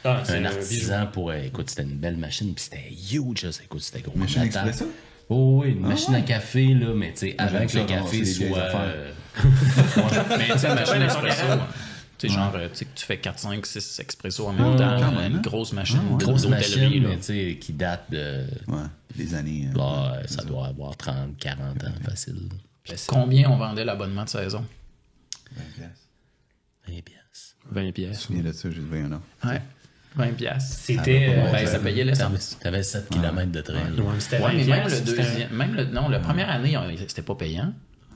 un artisan pourrait... Écoute, c'était une belle machine, puis c'était huge, là. Écoute, c'était gros. Machine expresso? Oh oui, une machine à café, là, mais tu sais, avant que le café soit... Mais tu sais, la machine expresso... Tu sais, genre, tu sais, que tu fais 4, 5, 6 expressos en même temps. quand même, Une hein? grosse machine. Grosse d'hôtellerie, machine, là. mais tu sais, qui date de... Ouais, des années. ça doit avoir 30, 40 ans, facile. Combien on vendait l'abonnement de saison? 20 piastres. 20 piastres. 20 Je pièces. me souviens de ça, j'ai dit 20 ans. Ouais. 20 piastres. C'était... Ben, ça payait l'essence. T'avais 7 km de train. là. ouais, c'était Ouais, 20 mais même le piastres, deuxième... Non, la première année, c'était pas payant.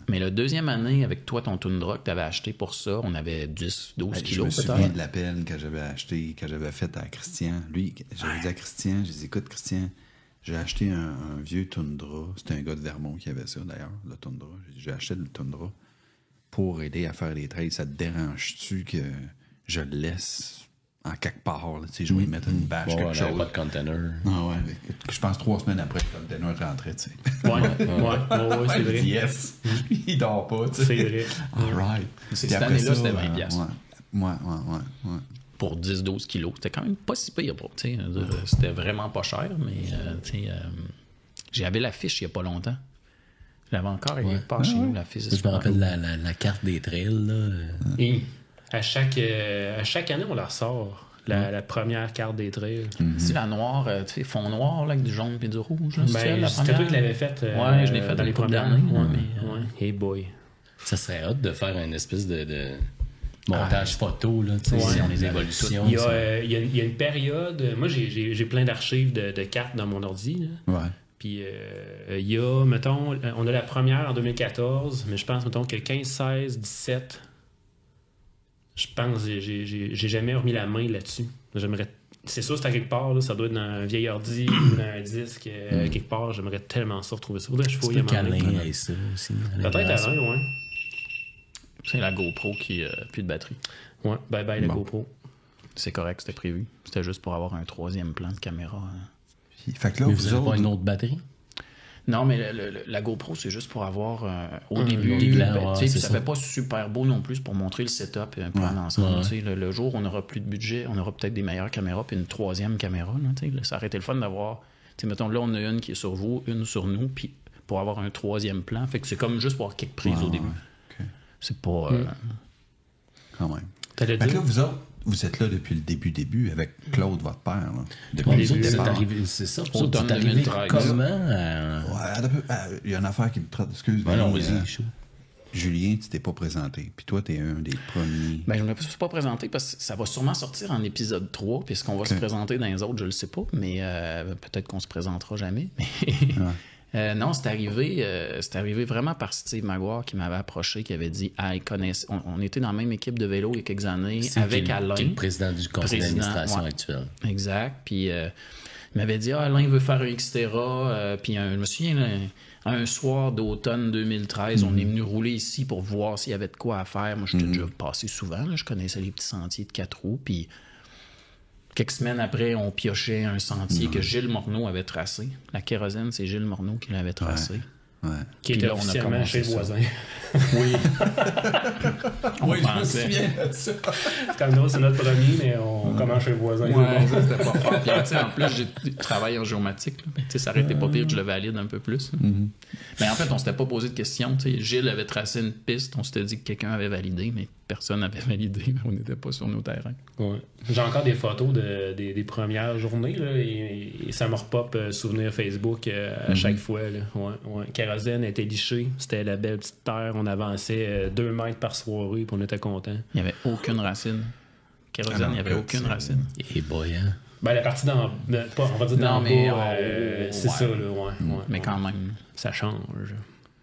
Mais la deuxième année, avec toi, ton Tundra que tu avais acheté pour ça, on avait 10, 12 Je me kilos souviens peut-être. de l'appel que j'avais acheté, que j'avais fait à Christian. Lui, j'avais dit à Christian, j'ai dit, écoute, Christian, j'ai acheté un vieux Tundra. C'était un gars de Vermont qui avait ça, d'ailleurs, le Tundra. J'ai acheté le Tundra pour aider à faire les trails. Ça te dérange-tu que je le laisse en quelque part? Là, tu sais, je vais y mettre une bâche, Bon, quelque on chose. avait pas de container. Ah ouais, je pense 3 semaines après, le container rentrait, tu sais. Ouais, c'est Il vrai. dit yes. Il dort pas, tu sais. C'est vrai. All right. C'est Puis cette après année-là, ça, c'était 20 piastres. Ouais. Pour 10, 12 kilos. C'était quand même pas si pire. Tu sais, c'était vraiment pas cher, mais tu sais, j'avais la fiche il y a pas longtemps. Je l'avais encore quelque part chez nous, la fiche. Je me rappelle la carte des trails, là. Et à chaque année, on la ressort. La première carte des trails. C'est la noire, tu sais, fond noir là, avec du jaune et du rouge. Là, Ben, c'était toi qui l'avais faite Ouais, je l'ai fait dans les une couple premières d'années, années. ouais, mais, Hey boy. Ça serait hot de faire une espèce de montage photo, là, tu sais, Ouais. sur les évolutions. Il y a une période... Moi, j'ai plein d'archives de cartes dans mon ordi. Là. Ouais. Puis il y a, mettons, on a la première en 2014, mais je pense, mettons, que 15, 16, 17... Je pense que j'ai jamais remis la main là-dessus. J'aimerais... C'est sûr, c'est à quelque part, là, ça doit être dans un vieil ordi ou dans un disque, quelque part. J'aimerais tellement ça retrouver ça. Faudrait que je fouille à C'est un moment donné. câlin et ça aussi. Peut-être Alain, ouais. C'est la GoPro qui plus de batterie. Ouais, bye bye la Bon. GoPro. C'est correct, c'était prévu. C'était juste pour avoir un troisième plan de caméra. Hein. Fait que là, Mais vous vous avez pas autres, une autre batterie? Non, mais la GoPro, c'est juste pour avoir au début. autre plan, Ben, ouais, tu sais, c'est ça ça. fait pas super beau non plus c'est pour montrer le setup et un plan d'ensemble. Ouais. Tu sais, Le jour où on n'aura plus de budget, on aura peut-être des meilleures caméras puis une troisième caméra. Là, tu sais, là, ça aurait été le fun d'avoir. Tu sais, mettons, là, on a une qui est sur vous, une sur nous, puis pour avoir un troisième plan. Fait que c'est comme juste pour avoir quelques prises au début. OK. C'est pas. Quand même. T'allais Fait que là, dire? vous autres, vous êtes là depuis le début avec Claude, votre père. Là, depuis Bon, le vous autres, vous êtes départ. arrivés- c'est ça. Vous Automne autres, vous êtes arrivés 2013. comment? Ouais, il y a une affaire qui me traite. Excuse-moi. Non, vas-y, chaud. Julien, tu t'es pas présenté. Puis toi, t'es un des premiers. Ben, je ne me suis pas présenté parce que ça va sûrement sortir en épisode 3. Puis est-ce qu'on va se présenter dans les autres, je le sais pas. Mais peut-être qu'on se présentera jamais. Non, c'est arrivé vraiment par Steve Maguire qui m'avait approché, qui avait dit on était dans la même équipe de vélo il y a quelques années avec Alain. Qui est le président du conseil Président, d'administration ouais. actuel. Exact. Puis il m'avait dit Alain veut faire un Xterra. Puis je me souviens, là, un soir d'automne 2013, on est venu rouler ici pour voir s'il y avait de quoi à faire. Moi, j'étais déjà passé souvent. Là, je connaissais les petits sentiers de 4 roues. Puis quelques semaines après, on piochait un sentier que Gilles Morneau avait tracé. La kérosène, c'est Gilles Morneau qui l'avait tracé. Ouais. Qui Puis était là, on a officiellement commencé chez le ça. voisin. Oui. Oui, je me pensait. souviens de ça. Comme nous, c'est notre premier, mais on commence chez le voisin. Ouais, ça, c'était pas fort. Puis, tu sais, en plus, j'ai travaillé en géomatique. Là. Tu sais, ça aurait été pas pire que je le valide un peu plus. Mais en fait, on s'était pas posé de questions. Tu sais, Gilles avait tracé une piste. On s'était dit que quelqu'un avait validé, mais personne n'avait validé. On n'était pas sur nos terrains. Ouais. J'ai encore des photos des premières journées là, et ça me repop souvenir Facebook à chaque fois. Là. Ouais. Kérosène était liché, c'était la belle petite terre, on avançait 2 mètres par soirée puis on était contents. Il n'y avait aucune racine. Kérosène, il n'y avait aucune racine. Et boy, hein? Ben, la partie d'en on va dire Non, d'en mais bas, en haut, c'est ouais. ça, là, ouais. Mais quand même. Ça change.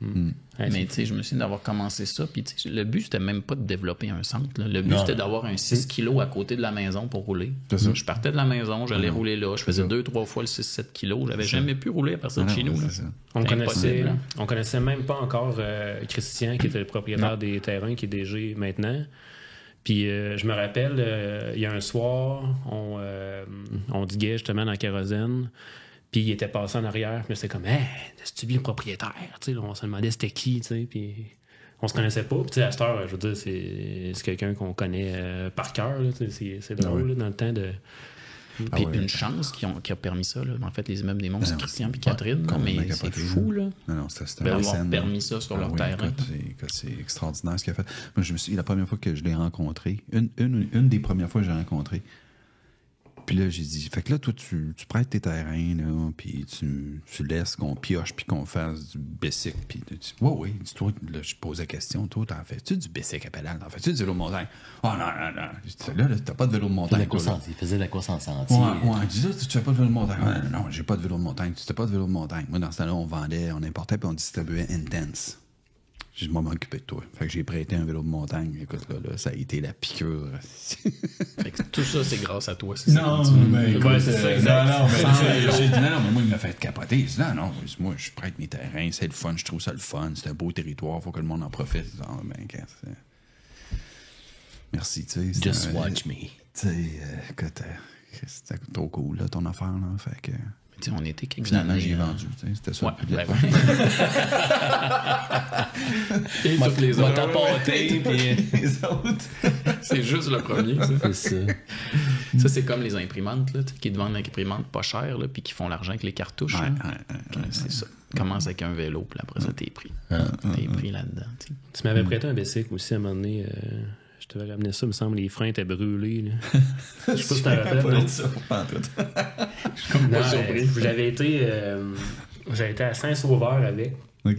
Ouais, Mais tu sais, je me souviens d'avoir commencé ça. Puis tu sais, le but, c'était même pas de développer un centre. Là. Le but, Non. c'était d'avoir un 6 kilos à côté de la maison pour rouler. C'est ça. Je partais de la maison, j'allais rouler là. Je faisais 2-3 fois le 6-7 kilos. J'avais jamais pu rouler à partir de chez nous. Là. C'est ça. On C'est impossible, hein. connaissait même pas encore Christian, qui était le propriétaire des terrains, qui est DG maintenant. Puis je me rappelle, il y a un soir, on diguait justement dans la kérosène, puis il était passé en arrière, puis c'est comme « Hey, c'est-tu bien le propriétaire? » Tu sais, là, on se demandait c'était qui, tu sais, puis on se connaissait pas. Puis tu sais, à cette heure, je veux dire, c'est quelqu'un qu'on connaît par cœur, là, tu sais, c'est drôle, là, dans le temps de... Puis ouais. une chance qui a permis ça. Là. En fait, les immeubles des mondes, c'est non, Christian et Catherine. ouais, mais complètement c'est capoté, fou, là. Non, c'était Ben, un avoir scène, permis ça sur leur oui, terrain. écoute, c'est extraordinaire ce qu'il a fait. Moi, je me suis la première fois que je l'ai rencontré, une des premières fois que j'ai rencontré, puis là, j'ai dit, fait que là, toi, tu prêtes tes terrains, là, puis tu laisses qu'on pioche, puis qu'on fasse du bicycle, puis tu dis, oui, toi, là, je pose la question, toi, t'en fais-tu du bicycle à pédale, t'en fais-tu du vélo de montagne? Oh non. Là, t'as pas de vélo de montagne. Il faisait de la course en sentier. Ouais, je disais, tu fais pas de vélo de montagne. Ouais, non, j'ai pas de vélo de montagne. Tu fais pas de vélo de montagne. Moi, dans ce temps-là, on importait puis on distribuait Intense. J'ai moi m'occuper de toi. Fait que j'ai prêté un vélo de montagne. Écoute, là, ça a été la piqûre. Fait que tout ça, c'est grâce à toi. Non, mais écoute, Ouais, c'est ça, exact. non, mais j'ai dit non, mais moi, il m'a fait capoter. J'ai dit non, moi, je prête mes terrains, c'est le fun, je trouve ça le fun, c'est un beau territoire, faut que le monde en profite. Non, ben, merci, tu sais. Just watch me. Tu sais, écoute, c'était trop cool, là, ton affaire, là. Fait que. T'sais, on était quelques Finalement, années. j'ai vendu, tu sais, c'était ça. Ouais, le plus de ben, fun. Et toutes les Va autres. tapoter, puis Les autres. C'est juste le premier, ça. c'est ça. Ça, c'est comme les imprimantes, là, qui te vendent l'imprimante pas cher, là, puis qui font l'argent avec les cartouches. Ouais, là. ouais, C'est ça. Commence avec un vélo, puis après ça, t'es pris. T'es pris là-dedans. T'sais. Tu m'avais prêté un bicycle aussi à un moment donné. Je t'avais ramené ça, il me semble, les freins étaient brûlés. Là. Je sais pas si tu t'en rappelles. Pas non? de ça, pas en tout. Non, j'avais été à Saint-Sauveur avec. OK.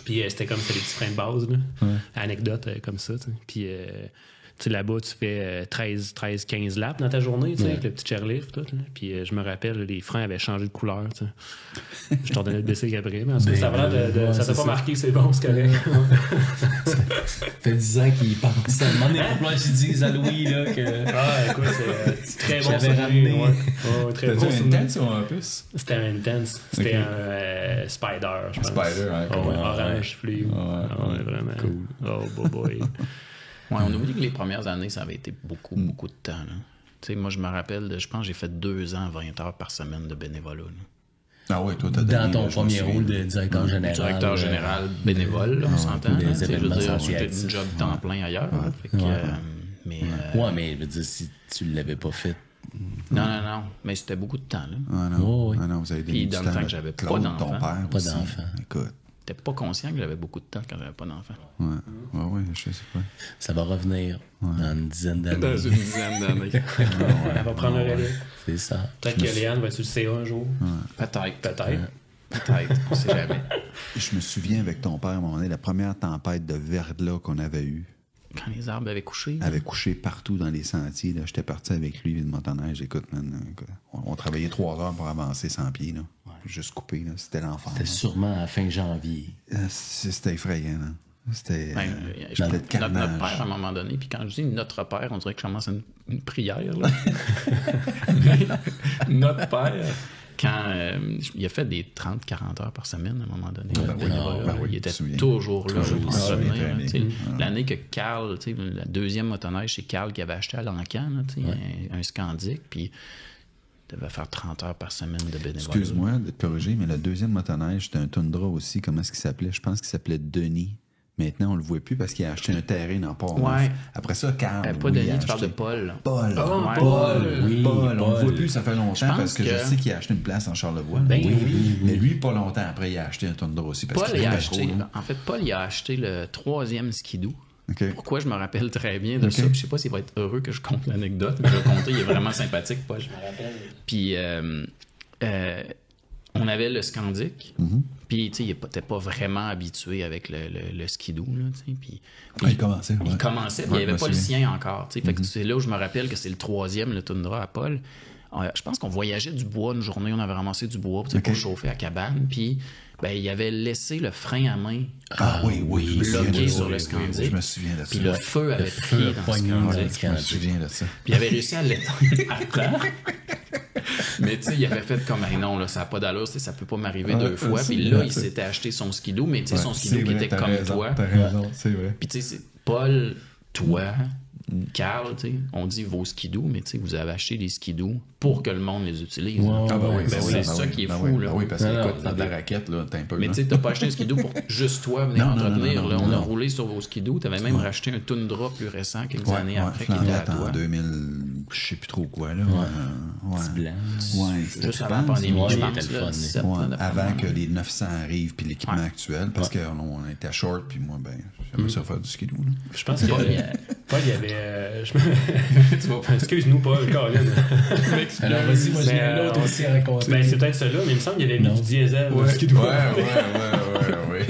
Puis c'était comme c'était des petits freins de base. Là. Ouais. Anecdote comme ça. T'sais. Puis tu sais, là-bas, tu fais 13-15 laps dans ta journée, tu sais, avec le petit chairlift. Tout, là. Puis je me rappelle, les freins avaient changé de couleur. Tu sais. Je t'en donnais le bicycle après. Mais en tout cas, ça a l'air ouais, ça t'a c'est pas ça. marqué, c'est bon, c'est correct. Ça fait 10 ans qu'il pense. À un moment donné, il faut que je dise à Louis là, que. Ah, écoute, c'est très bon. J'avais souvenir, ramené. ouais, très bon. T'as-tu un souvenir. Intense ou un puce? C'était un Intense. C'était Ok. un Spider, je pense. Spider, hein, Oh, comme ouais, un orange fluo. ouais, Vraiment. cool. Oh, boy. Ouais, on oublie que les premières années, ça avait été beaucoup de temps. Là. Tu sais, moi, je me rappelle, je pense que j'ai fait 2 ans, 20 heures par semaine de bénévolat. Là. Ah ouais, toi, t'as Dans donné, ton là, je me premier souviens. rôle de directeur général. Directeur général bénévole, là, on s'entend. des Hein, tu sais, je veux événements dire, associatifs. j'ai une job temps plein ailleurs. là, fait que, mais, Ouais, mais je veux dire, si tu l'avais pas fait. non. Mais c'était beaucoup de temps. Là. Ah non, Oh, oui. ah non, vous avez Puis donné dans du le temps temps que j'avais pas Claude, d'enfant. ton père Pas aussi. d'enfant. Écoute, J'étais pas conscient que j'avais beaucoup de temps quand j'avais pas d'enfant. ouais, je sais pas. Ça va revenir dans une dizaine d'années. Dans une dizaine d'années. Elle va prendre le relais. C'est ça. Peut-être que Léane va être sur le CA un jour. Peut-être. Peut-être. On sait jamais. Je me souviens avec ton père, à un moment donné, la première tempête de verglas qu'on avait eue, Quand les arbres avaient couché. avait couché partout dans les sentiers. Là. J'étais parti avec lui, de motoneige. Écoute, man, on travaillait 3 heures pour avancer 100 pieds. Là. Juste coupé. Là. C'était l'enfer. C'était sûrement à fin janvier. C'était effrayant. Là. C'était Ben, c'était le notre carnage. père, à un moment donné, puis quand je dis notre père, on dirait que je commence une prière. Là. Notre père, quand il a fait des 30-40 heures par semaine à un moment donné, là, bénévolat, il était je me souviens. toujours là. Toujours, pour je me souviens soutenir, très là, bien. tu sais. L'année que Carl, tu sais, la deuxième motoneige, c'est Carl qui avait acheté à Lancan, là, tu sais, un Scandic, puis il devait faire 30 heures par semaine de bénévolat. Excuse-moi de te corriger, mais le deuxième motoneige, c'était un Tundra aussi. Comment est-ce qu'il s'appelait? Je pense qu'il s'appelait Denis. Maintenant, on le voit plus parce qu'il a acheté un terrain dans Port-Neuf. Ouais. Après ça, Carl. Pas lui, il Denis, a tu parles de acheté- Paul. Paul. Ouais. Paul. Oui, Paul. On le Paul. voit plus, ça fait longtemps pense parce que je que- sais qu'il a acheté une place en Charlevoix. Ben oui. oui. Mais lui, pas longtemps après, il a acheté un Tundra aussi. Parce Paul qu'il il a aimait acheté, trop, là. en fait, Paul il a acheté le 3e skidoo. OK. Pourquoi je me rappelle très bien de Ok. ça? Puis je sais pas s'il va être heureux que je compte l'anecdote, mais je vais compter, il est vraiment sympathique, Paul. Puis on avait le Scandic, puis tu sais, il n'était pas vraiment habitué avec le skidoo, là, tu sais. Puis Il commençait. il ouais. commençait, puis Ouais, il n'y avait je pas me le souviens. sien encore. Tu sais. Fait que c'est là où je me rappelle que c'est le 3e, le Tundra à Paul. Je pense qu'on voyageait du bois une journée, on avait ramassé du bois tu sais, pour Ok. chauffer la cabane, puis ben, il avait laissé le frein à main Ah oui, je me souviens bloqué de sur ça. le Scandic. Je me souviens de ça. Puis le feu avait feu pris a dans pogné le dans le Scandic. Je me souviens de ça. Puis il avait réussi à l'éteindre à temps. Mais tu sais, il avait fait comme, hey, non, là, ça n'a pas d'allure, tu sais, ça peut pas m'arriver 2 fois. c'est Puis là, vrai, il ça. s'était acheté son skidoo, mais tu sais, son Ouais, skidoo c'est qui vrai, était t'as comme raison, toi. T'as raison, c'est vrai. Puis tu sais, c'est Paul, toi, Carl, tu sais, on dit vos skidoo, mais tu sais, vous avez acheté des skidoo pour que le monde les utilise. Ouais, Ah, ben oui, Ben, c'est ça qui est fou, là. oui, parce Non, que, non, écoute, dans de la raquette, là, t'as un peu. Mais là. tu sais, t'as pas acheté un skidoo pour juste toi venir Non, non, entretenir. non, là. non, On a non. roulé sur vos skidoo. T'avais même racheté un Tundra plus récent quelques années après qui était à Flandette en toi. 2000, Je sais plus trop quoi, là. Petit blanc. Ouais, c'était Juste avant la pandémie, Ouais, je il pense, était le là, fun, 17, Ouais, là, d'après avant moi. que les 900 arrivent puis l'équipement actuel, parce qu'on était à short, puis moi, ben, j'aimais ça faire du skidoo. Là. Je pense que Paul, il y avait. Excuse-nous, Paul, Colin. Alors, vas-y, moi, j'ai un autre aussi à raconter. Ben, c'est peut-être celui-là, mais il me semble qu'il y avait mis du diesel. Ouais, skidoo. ouais.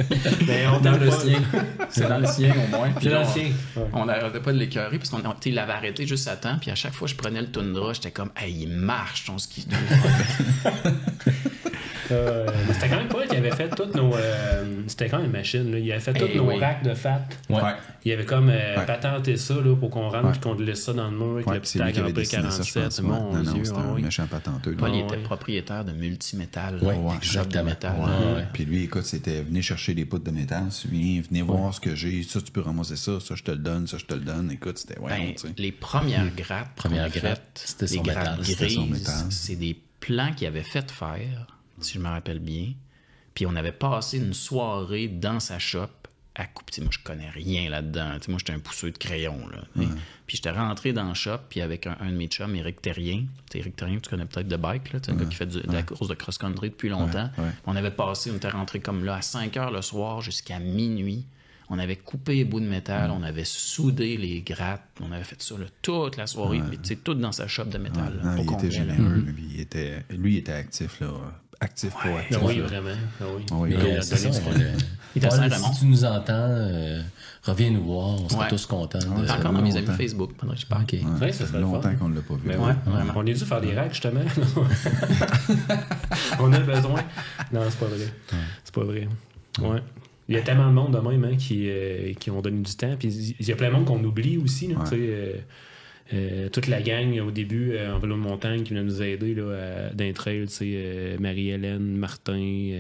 Mais on Dans t'aime le pas. sien. C'est dans le sien, au moins. Puis C'est dans là, le sien. Ouais. on n'arrêtait pas de l'écœurer, parce qu'il l'avait arrêté juste à temps, puis à chaque fois que je prenais le Tundra, j'étais comme, hey, il marche ton skidoo. C'était quand même Paul qui avait fait toutes nos. C'était quand même une machine, là. Il avait fait tous nos racks de fat. Ouais. Il avait comme patenté ça là, pour qu'on rentre et qu'on laisse ça dans le mur avec Ouais, le petit c'est lui tag qui avait en dessiné ça, je pense. P47. Mon Non, Dieu, c'était un oui. méchant patenteux. Paul, là. il était propriétaire de multimétal. Ouais, Shop de exactement. métal. Ouais. Puis lui, écoute, c'était venez chercher des poutres de métal, venez voir ce que j'ai, ça tu peux ramasser ça je te le donne, ça je te le donne. Écoute, c'était Ben, tu sais. les premières grattes, Première qu'on a gratte, faites, c'était les son grattes métal. C'était son grises, métal. c'est des plans qu'il avait fait faire, si je me rappelle bien. Puis on avait passé une soirée dans sa shop à couper. Moi, je connais rien là-dedans. T'sais, moi, j'étais un pousseux de crayon. Là, Puis j'étais rentré dans le shop, puis avec un de mes chums, Éric Terrien. Éric Terrien, tu connais peut-être de bike, là, un gars qui fait de la course de cross-country depuis longtemps. On avait passé, on était rentré comme là à 5 heures le soir jusqu'à minuit. On avait coupé les bouts de métal, on avait soudé les grattes, on avait fait ça là, toute la soirée, puis tu sais, tout dans sa shop de métal. là, Non, au il complet, était là. généreux, lui, il était actif, là. Actif pour actif. Oui, là. vraiment. Ah oui. Ah oui, Mais, gros. c'est ça, Il était à Paul, Saint-Raymond. si tu nous entends, reviens nous voir. On sera Ouais. tous contents. T'es de... encore dans mes amis longtemps. Facebook pendant que je parle. OK. Ouais, Ouais, ça ça fait serait le longtemps fun. qu'on ne l'a pas vu. Mais là. ouais, vraiment. on est dû faire des racks, justement. On a besoin. Non, c'est pas vrai. C'est pas vrai. Ouais. Il y a tellement de monde de même hein, qui ont donné du temps. Puis il y a plein de monde qu'on oublie aussi. Là, tu sais, toute la gang au début en vélo de montagne qui venait nous aider là, d'un trail. Tu sais, Marie-Hélène, Martin.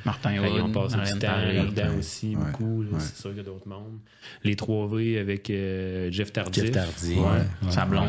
Martin Ils ont Hood, passé du Marianne temps Paré. là-dedans aussi, Ouais. beaucoup. Là, Ouais. C'est sûr qu'il y a d'autres mondes. Les 3V avec Jeff Tardif. Jeff Tardif. Ouais. Sa blonde.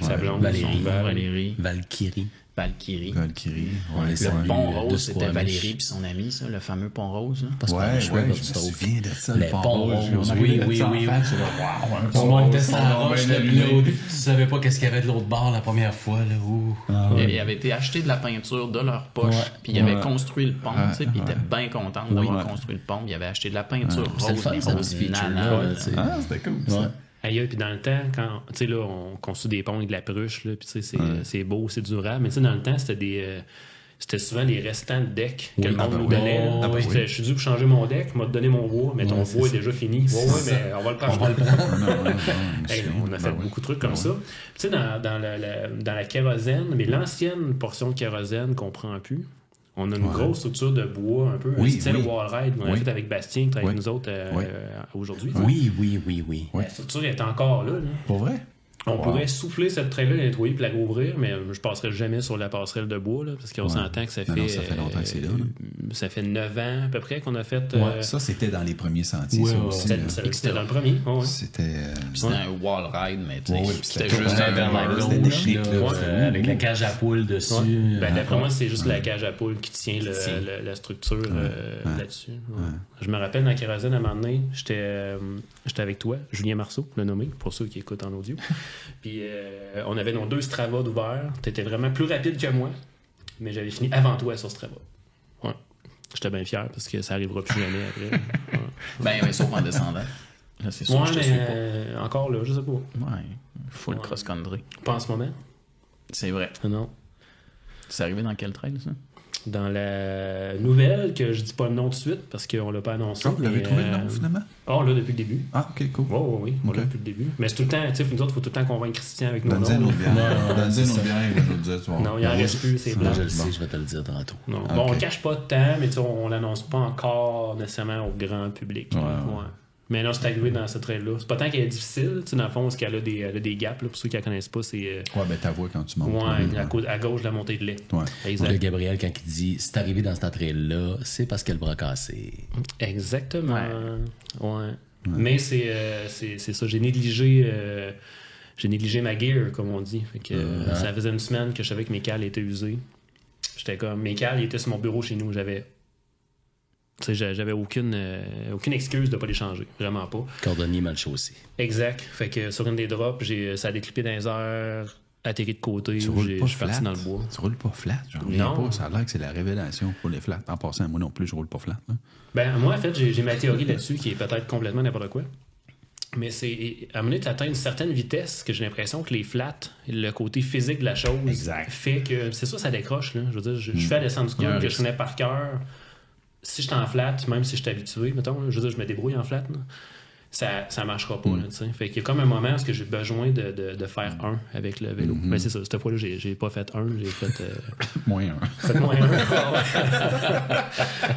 Sa blonde. Valérie. son Val. Valérie. Valkyrie. Valkyrie. Valkyrie. Ouais, Ouais, ça, Le lui, pont de rose, c'était Squamish. Valérie puis son ami, ça, le fameux pont rose. Là. Parce qu'on a ouais, joué je dans me du stove. souviens de ça, Les le pont ponts rouge. roses, On arrivait oui, de oui, ça en oui. face, c'est là, wow, un On pont montait rose, sur on la va roche, bien là, allumé. tu savais pas qu'est-ce qu'il y avait de l'autre bord la première fois, là. Ouh. Il avait été acheté de la peinture de leur poche, Ouais. puis il avait Ouais. construit le pont, tu sais, puis il était bien content d'avoir construit le pont. Il avait acheté de la peinture C'était le rose, fun, mais son rose petit feature, nana, là, là. tu sais. Ah, c'était cool, Ouais. ça. Aïe, puis dans le temps, quand tu sais, là, on construit des ponts avec de la pruche, là, puis tu sais, c'est beau, c'est durable. Mais tu sais, dans le temps, c'était souvent des restants de deck que le monde nous donnait. là. Ah, ben C'était, oui. je suis dû pour changer mon deck, m'a donné mon bois, mais ton Ouais, c'est bois est ça. déjà fini. Ouais, mais on va le prendre. Hey, on a fait beaucoup de trucs comme ça. Tu sais, dans la kérosène, mais l'ancienne portion de kérosène qu'on prend plus, on a une grosse structure de bois un peu, Oui, style oui. wall ride qu'on a Oui. fait avec Bastien, qui travaille avec Oui. nous autres Oui. aujourd'hui. Oui. La structure est encore là. Pour vrai? On pourrait souffler cette traîne-là, la nettoyer puis la rouvrir, mais je passerai jamais sur la passerelle de bois, là, parce qu'on s'entend que ça Non, fait. non, ça fait longtemps que c'est là, là. Ça fait 9 ans à peu près qu'on a fait. Ça, c'était dans les premiers sentiers, Ouais, ça ouais. aussi. C'était dans le premier. Ouais. C'était... C'était un wall ride, mais tu sais, Ouais, c'était c'était juste comme un un wall c'était ride. technique, là. Ouais, avec la cage à poules dessus. Ouais. Ben, d'après moi, c'est juste la cage à poule qui tient la structure là-dessus. Ouais. Je me rappelle dans Kérosène, à un moment donné, j'étais avec toi, Julien Marceau, le nommé, pour ceux qui écoutent en audio. Puis on avait nos 2 Strava d'ouvert. T'étais vraiment plus rapide que moi, mais j'avais fini avant toi sur Strava. Ouais. J'étais bien fier parce que ça arrivera plus jamais après. Ouais, Ben, sauf en descendant. Là, c'est sûr ouais que je te suis pas. encore là, je sais pas. Ouais, full cross-country. Pas en ce moment. C'est vrai. Non. C'est arrivé dans quel trail, ça? Dans la nouvelle, que je dis pas le nom tout de suite parce qu'on l'a pas annoncé. Ah, vous l'avez mais, trouvé, le nom, finalement? Oh, là, depuis le début. Ah, OK, cool. Oui, on l'a Ok. depuis le début. Mais c'est tout le temps, tu sais, nous autres, il faut tout le temps convaincre Christian avec nos Donne-y une noms. autre bière. Ouais, Donne-y c'est une autre ça. bière, il va nous le dire, tu vois. Non, il en reste plus, c'est blanc. Moi, je le sais, je vais te le dire tantôt. Non. Ok. Bon, on cache pas de temps, mais tu sais, on l'annonce pas encore nécessairement au grand public. Ouais. Mais non, c'est arrivé dans ce trail-là. C'est pas tant qu'elle est difficile, tu sais, dans le fond, parce qu'elle a des gaps, là, pour ceux qui la connaissent pas, c'est Ouais, ben ta voix quand tu montes. ouais, là. à gauche de la montée de lait. Ouais. Le Exact. Gabriel, quand il dit c'est arrivé dans cette entrée-là, c'est parce qu'elle le bras cassé. Exactement. Ouais. Mais c'est ça. J'ai négligé ma gear, comme on dit. Fait que, ça faisait une semaine que je savais que mes cales étaient usées. J'étais comme. Mes cales étaient sur mon bureau chez nous. J'avais aucune excuse de pas les changer. Vraiment pas. Cordonnier mal chaussé. Exact. Fait que sur une des drops, ça a déclippé dans les heures. atterri de côté, Tu ou roules je pas suis parti flat. dans le bois. Tu roules pas flat. J'en reviens Non. pas. Ça a l'air que c'est la révélation pour les flats. En passant, moi non plus, je roule pas flat. Hein. Ben, moi, en fait, j'ai ma théorie là-dessus qui est peut-être complètement n'importe quoi. Mais c'est à un moment donné, tu atteins une certaine vitesse que j'ai l'impression que les flats, le côté physique de la chose, Exact. fait que c'est ça décroche. Là. Je veux dire, je fais la descente du Il y a un coude que je risque. connais par cœur. Si je suis en flat, même si je suis habitué, mettons, là, je veux dire, je me débrouille en flat, là, ça marchera pas. Là, tu sais. Fait qu'il y a comme un moment où j'ai besoin de faire un avec le vélo. Mais c'est ça, cette fois-là, j'ai pas fait un, j'ai fait. Moins un. Fait moins un.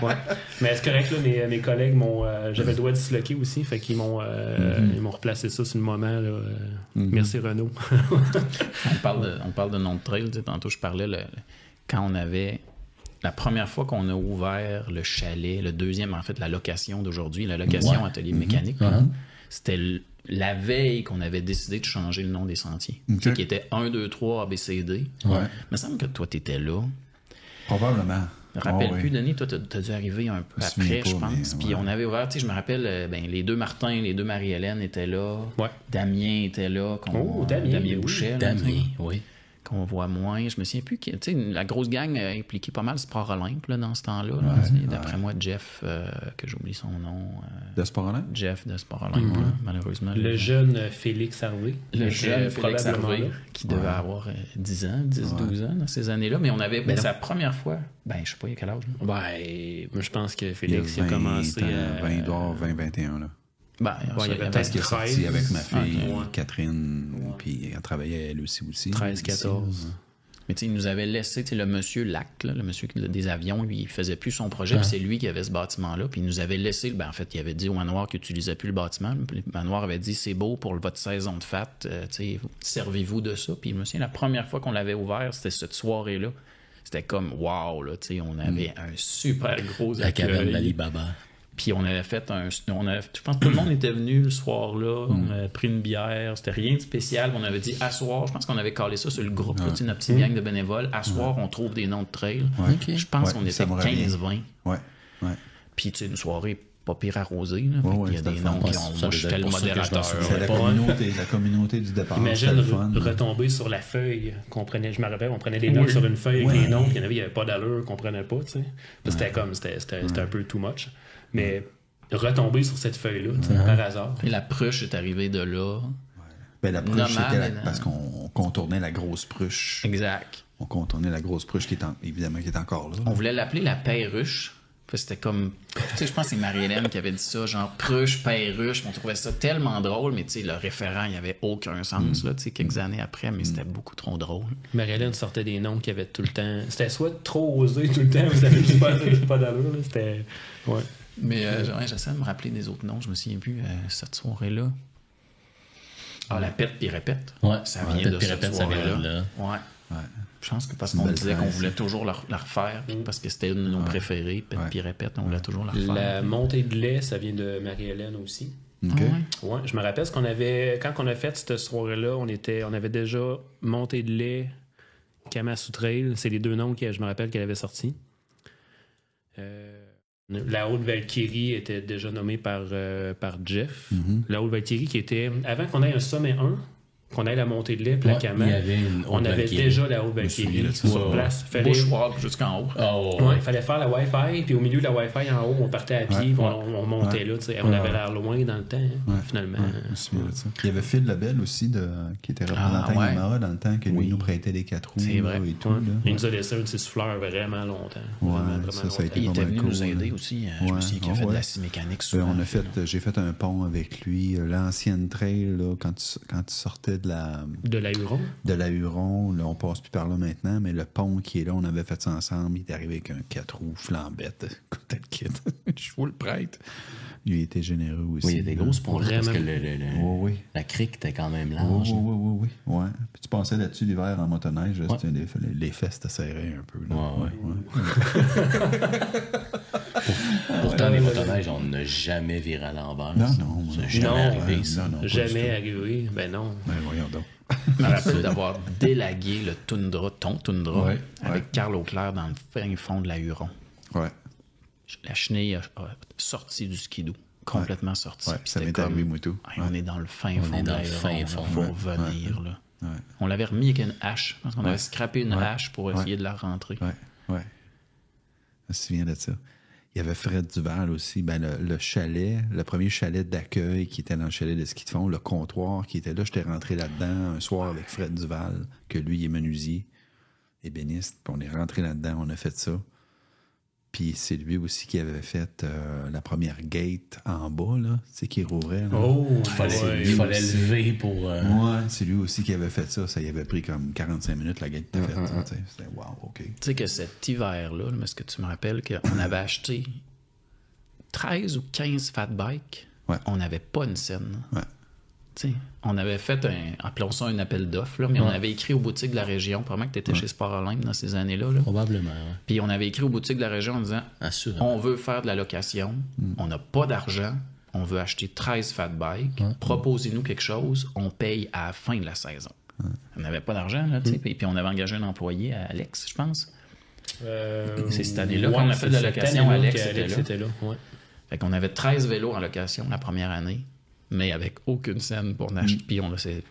Ouais. Mais c'est correct, là, mes collègues m'ont. J'avais le doigt disloqué aussi, fait qu'ils m'ont ils m'ont replacé ça sur le moment. Là, Merci Renaud. On parle de nom de trail. Tu sais, tantôt, je parlais quand on avait. La première fois qu'on a ouvert le chalet, le deuxième, en fait, la location d'aujourd'hui, la location atelier mécanique, c'était la veille qu'on avait décidé de changer le nom des sentiers. Tu sais, qui était 1, 2, 3, ABCD. Ouais. Il me semble que toi, tu étais là. Probablement. Je me rappelle Oh, oui. plus, Denis, toi, t'as dû arriver un peu Je me après, je souviens pas, pense. mais Puis ouais. on avait ouvert, tu sais, je me rappelle, les deux Martin, les deux Marie-Hélène étaient là. Ouais. Damien était là. Damien, oui. Boucher. là, Damien, tu sais, oui. qu'on voit moins. Je me souviens plus. Tu sais, la grosse gang a impliqué pas mal Sport Olympe là, dans ce temps-là. là. Tu sais, D'après moi, Jeff, que j'oublie son nom. De ce sport-là? Jeff de Sport Olympe, là, malheureusement. Le jeune Félix Harvey. Le était jeune Félix probablement Harvey, là. qui devait avoir 10 ans, 12 ans dans ces années-là. Mais on avait. Ben, c'est la première fois. Ben, je sais pas, il y a quel âge. Là. Ben, moi, je pense que Il y a Félix a 20 commencé ans, à. 20, il doit avoir 20, 21, là. Ben, Ouais, il y avait Parce qu'il est sorti 13, avec ma fille, ouais. Catherine, puis elle travaillait elle aussi. 13, 14. Mais tu sais, il nous avait laissé, tu sais, le monsieur Lac, là, le monsieur des avions, lui, il faisait plus son projet, puis c'est lui qui avait ce bâtiment-là, puis il nous avait laissé, ben en fait, il avait dit au manoir qu'il n'utilisait plus le bâtiment, puis le manoir avait dit, c'est beau pour votre saison de fête, tu sais, servez-vous de ça, puis monsieur, la première fois qu'on l'avait ouvert, c'était cette soirée-là, c'était comme, wow, là, tu sais, on avait un super gros La caverne accueil. d'Alibaba. Puis on avait fait je pense que tout le monde était venu le soir-là. On avait pris une bière. C'était rien de spécial. On avait dit, à soir, je pense qu'on avait calé ça sur le groupe, là, tu sais, notre petite gang de bénévoles. À soir, on trouve des noms de trail. Je pense qu'on ça était me revient. 15-20. Ouais. Puis tu sais, une soirée pas pire arrosée. Là. Fait Ouais, qu'il y a c'était des le noms fun. qui Ouais, ont... ça Moi, devait j'étais être le pour ça que je m'en modérateur. souviens. C'est la communauté du départ. Imagine C'était le fun. retomber sur la feuille qu'on prenait. Je me rappelle, on prenait des notes sur une feuille avec les noms, puis il n'y avait pas d'allure qu'on prenait pas, tu sais. C'était un peu too much. Mais retomber sur cette feuille-là, tu sais, par hasard. Puis la pruche est arrivée de là. Ben, la pruche, Nomade, c'était là. parce qu'on contournait la grosse pruche. Exact. On contournait la grosse pruche qui est encore là. On voulait l'appeler la perruche. Puis c'était comme... Tu sais, je pense que c'est Marie-Hélène qui avait dit ça, genre pruche, perruche. On trouvait ça tellement drôle, mais tu sais, le référent, il n'y avait aucun sens, là, tu sais, quelques années après, mais c'était beaucoup trop drôle. Marie-Hélène sortait des noms qui avaient tout le temps. C'était soit trop osé tout le temps, vous avez juste pas d'allure, là. C'était. Ouais. Mais j'essaie de me rappeler des autres noms, je me souviens plus, cette soirée-là. Ah, la pète puis répète. Ouais, Ça vient de puis cette répète, ça vient soirée-là. de là. Ouais. Ouais. Je pense que parce C'est une qu'on belle disait qu'on phrase. voulait toujours la refaire, puis parce que c'était une de nos préférées, pète puis répète, on voulait toujours la refaire. La montée de lait, ça vient de Marie-Hélène aussi. OK. Ah ouais? Ouais, je me rappelle ce qu'on avait. Quand on a fait cette soirée-là, on avait déjà monté de lait, Kamasu Trail. C'est les deux noms que je me rappelle qu'elle avait sortis. La Haute Valkyrie était déjà nommée par Jeff. La Haute Valkyrie qui était. Avant qu'on ait un sommet 1, qu'on ait la montée de lait, puis la Ouais, Kama, il y avait une on Haute avait Valkyrie. déjà la Haute Valkyrie souviens de ça. sur Ouais, place. Fallait, Bushwalk jusqu'en haut. Oh, ouais, il fallait faire la Wi-Fi, puis au milieu de la Wi-Fi en haut, on partait à pied, puis on montait là. Tu sais. On avait l'air loin dans le temps, hein, finalement. Je me souviens de ça. Il y avait Phil Lebel aussi, qui était représentant ouais. Yamaha dans le temps, que lui nous prêtait des 4 roues. C'est vrai. là, et tout. Ouais. Là. Il nous a laissé un de ses souffleurs vraiment longtemps. Vraiment ça a longtemps. été Il était pas mal venu cool, nous aider là. aussi. Je me souviens qu'il a fait de la scie mécanique souvent. J'ai fait un pont avec lui, l'ancienne trail, là, quand tu sortais de la Huron. Huron, là, on passe plus par là maintenant, mais le pont qui est là, on avait fait ça ensemble, il est arrivé avec un 4 roues flambette, peut-être kit. Je vous le prête. Lui, il était généreux aussi. Oui, il y a des là. grosses ponts parce que Oui. la crique était quand même Oui, large. oui. Ouais. Puis tu passais là-dessus l'hiver en motoneige, là, c'était les fesses te serraient un peu. Là. Ouais. Pourtant, les motoneiges, on n'a jamais viré à l'envers. Non, ça. non, Ça n'a non. jamais Non, arrivé, ça. non, pas du Jamais tout. arrivé. Ben non. Ben, voyons donc. Je me rappelle d'avoir délagué le ton Tundra, Ouais, avec Carl Auclair dans le fin fond de la Huron. Ouais. La chenille a sorti du skidoo, complètement sorti. Ouais, Puis ça c'était m'est comme, arrivé, moi, tout. hey, on est dans le fin On fond est de dans la le Huron, fin là, fond, faut ouais. revenir. Là. Ouais. On l'avait remis avec une hache. Je pense qu'on Ouais. avait scrappé une Ouais. hache pour essayer de la rentrer. Ouais. Je me souviens de ça. Il y avait Fred Duval aussi, le chalet, le premier chalet d'accueil qui était dans le chalet de ski de fond, le comptoir qui était là. J'étais rentré là-dedans un soir avec Fred Duval, que lui, il est menuisier, ébéniste. Puis on est rentré là-dedans, on a fait ça. Puis c'est lui aussi qui avait fait la première gate en bas, là, tu sais, qui rouvrait. Là. Il fallait lever pour... Ouais, c'est lui aussi qui avait fait ça. Ça y avait pris comme 45 minutes, la gate était faite. Tu sais. C'était wow, OK. Tu sais que cet hiver-là, est-ce que tu me rappelles qu'on avait acheté 13 ou 15 fat bikes? Ouais. On n'avait pas une scène. Ouais. Tu sais, on avait fait appelons ça un appel d'offres, là, mais on avait écrit aux boutiques de la région. Probablement que tu étais chez Sport Olympe dans ces années-là. Là. Probablement, ouais. Puis on avait écrit aux boutiques de la région en disant Assurément. on veut faire de la location, on n'a pas d'argent, on veut acheter 13 fat bikes, proposez-nous quelque chose, on paye à la fin de la saison. On n'avait pas d'argent, là, tu sais, puis on avait engagé un employé, Alex, je pense. C'est cette année-là qu'on a fait de la location, Alex était là. Ouais. Fait qu'on avait 13 vélos en location la première année, mais avec aucune scène pour en acheter. Puis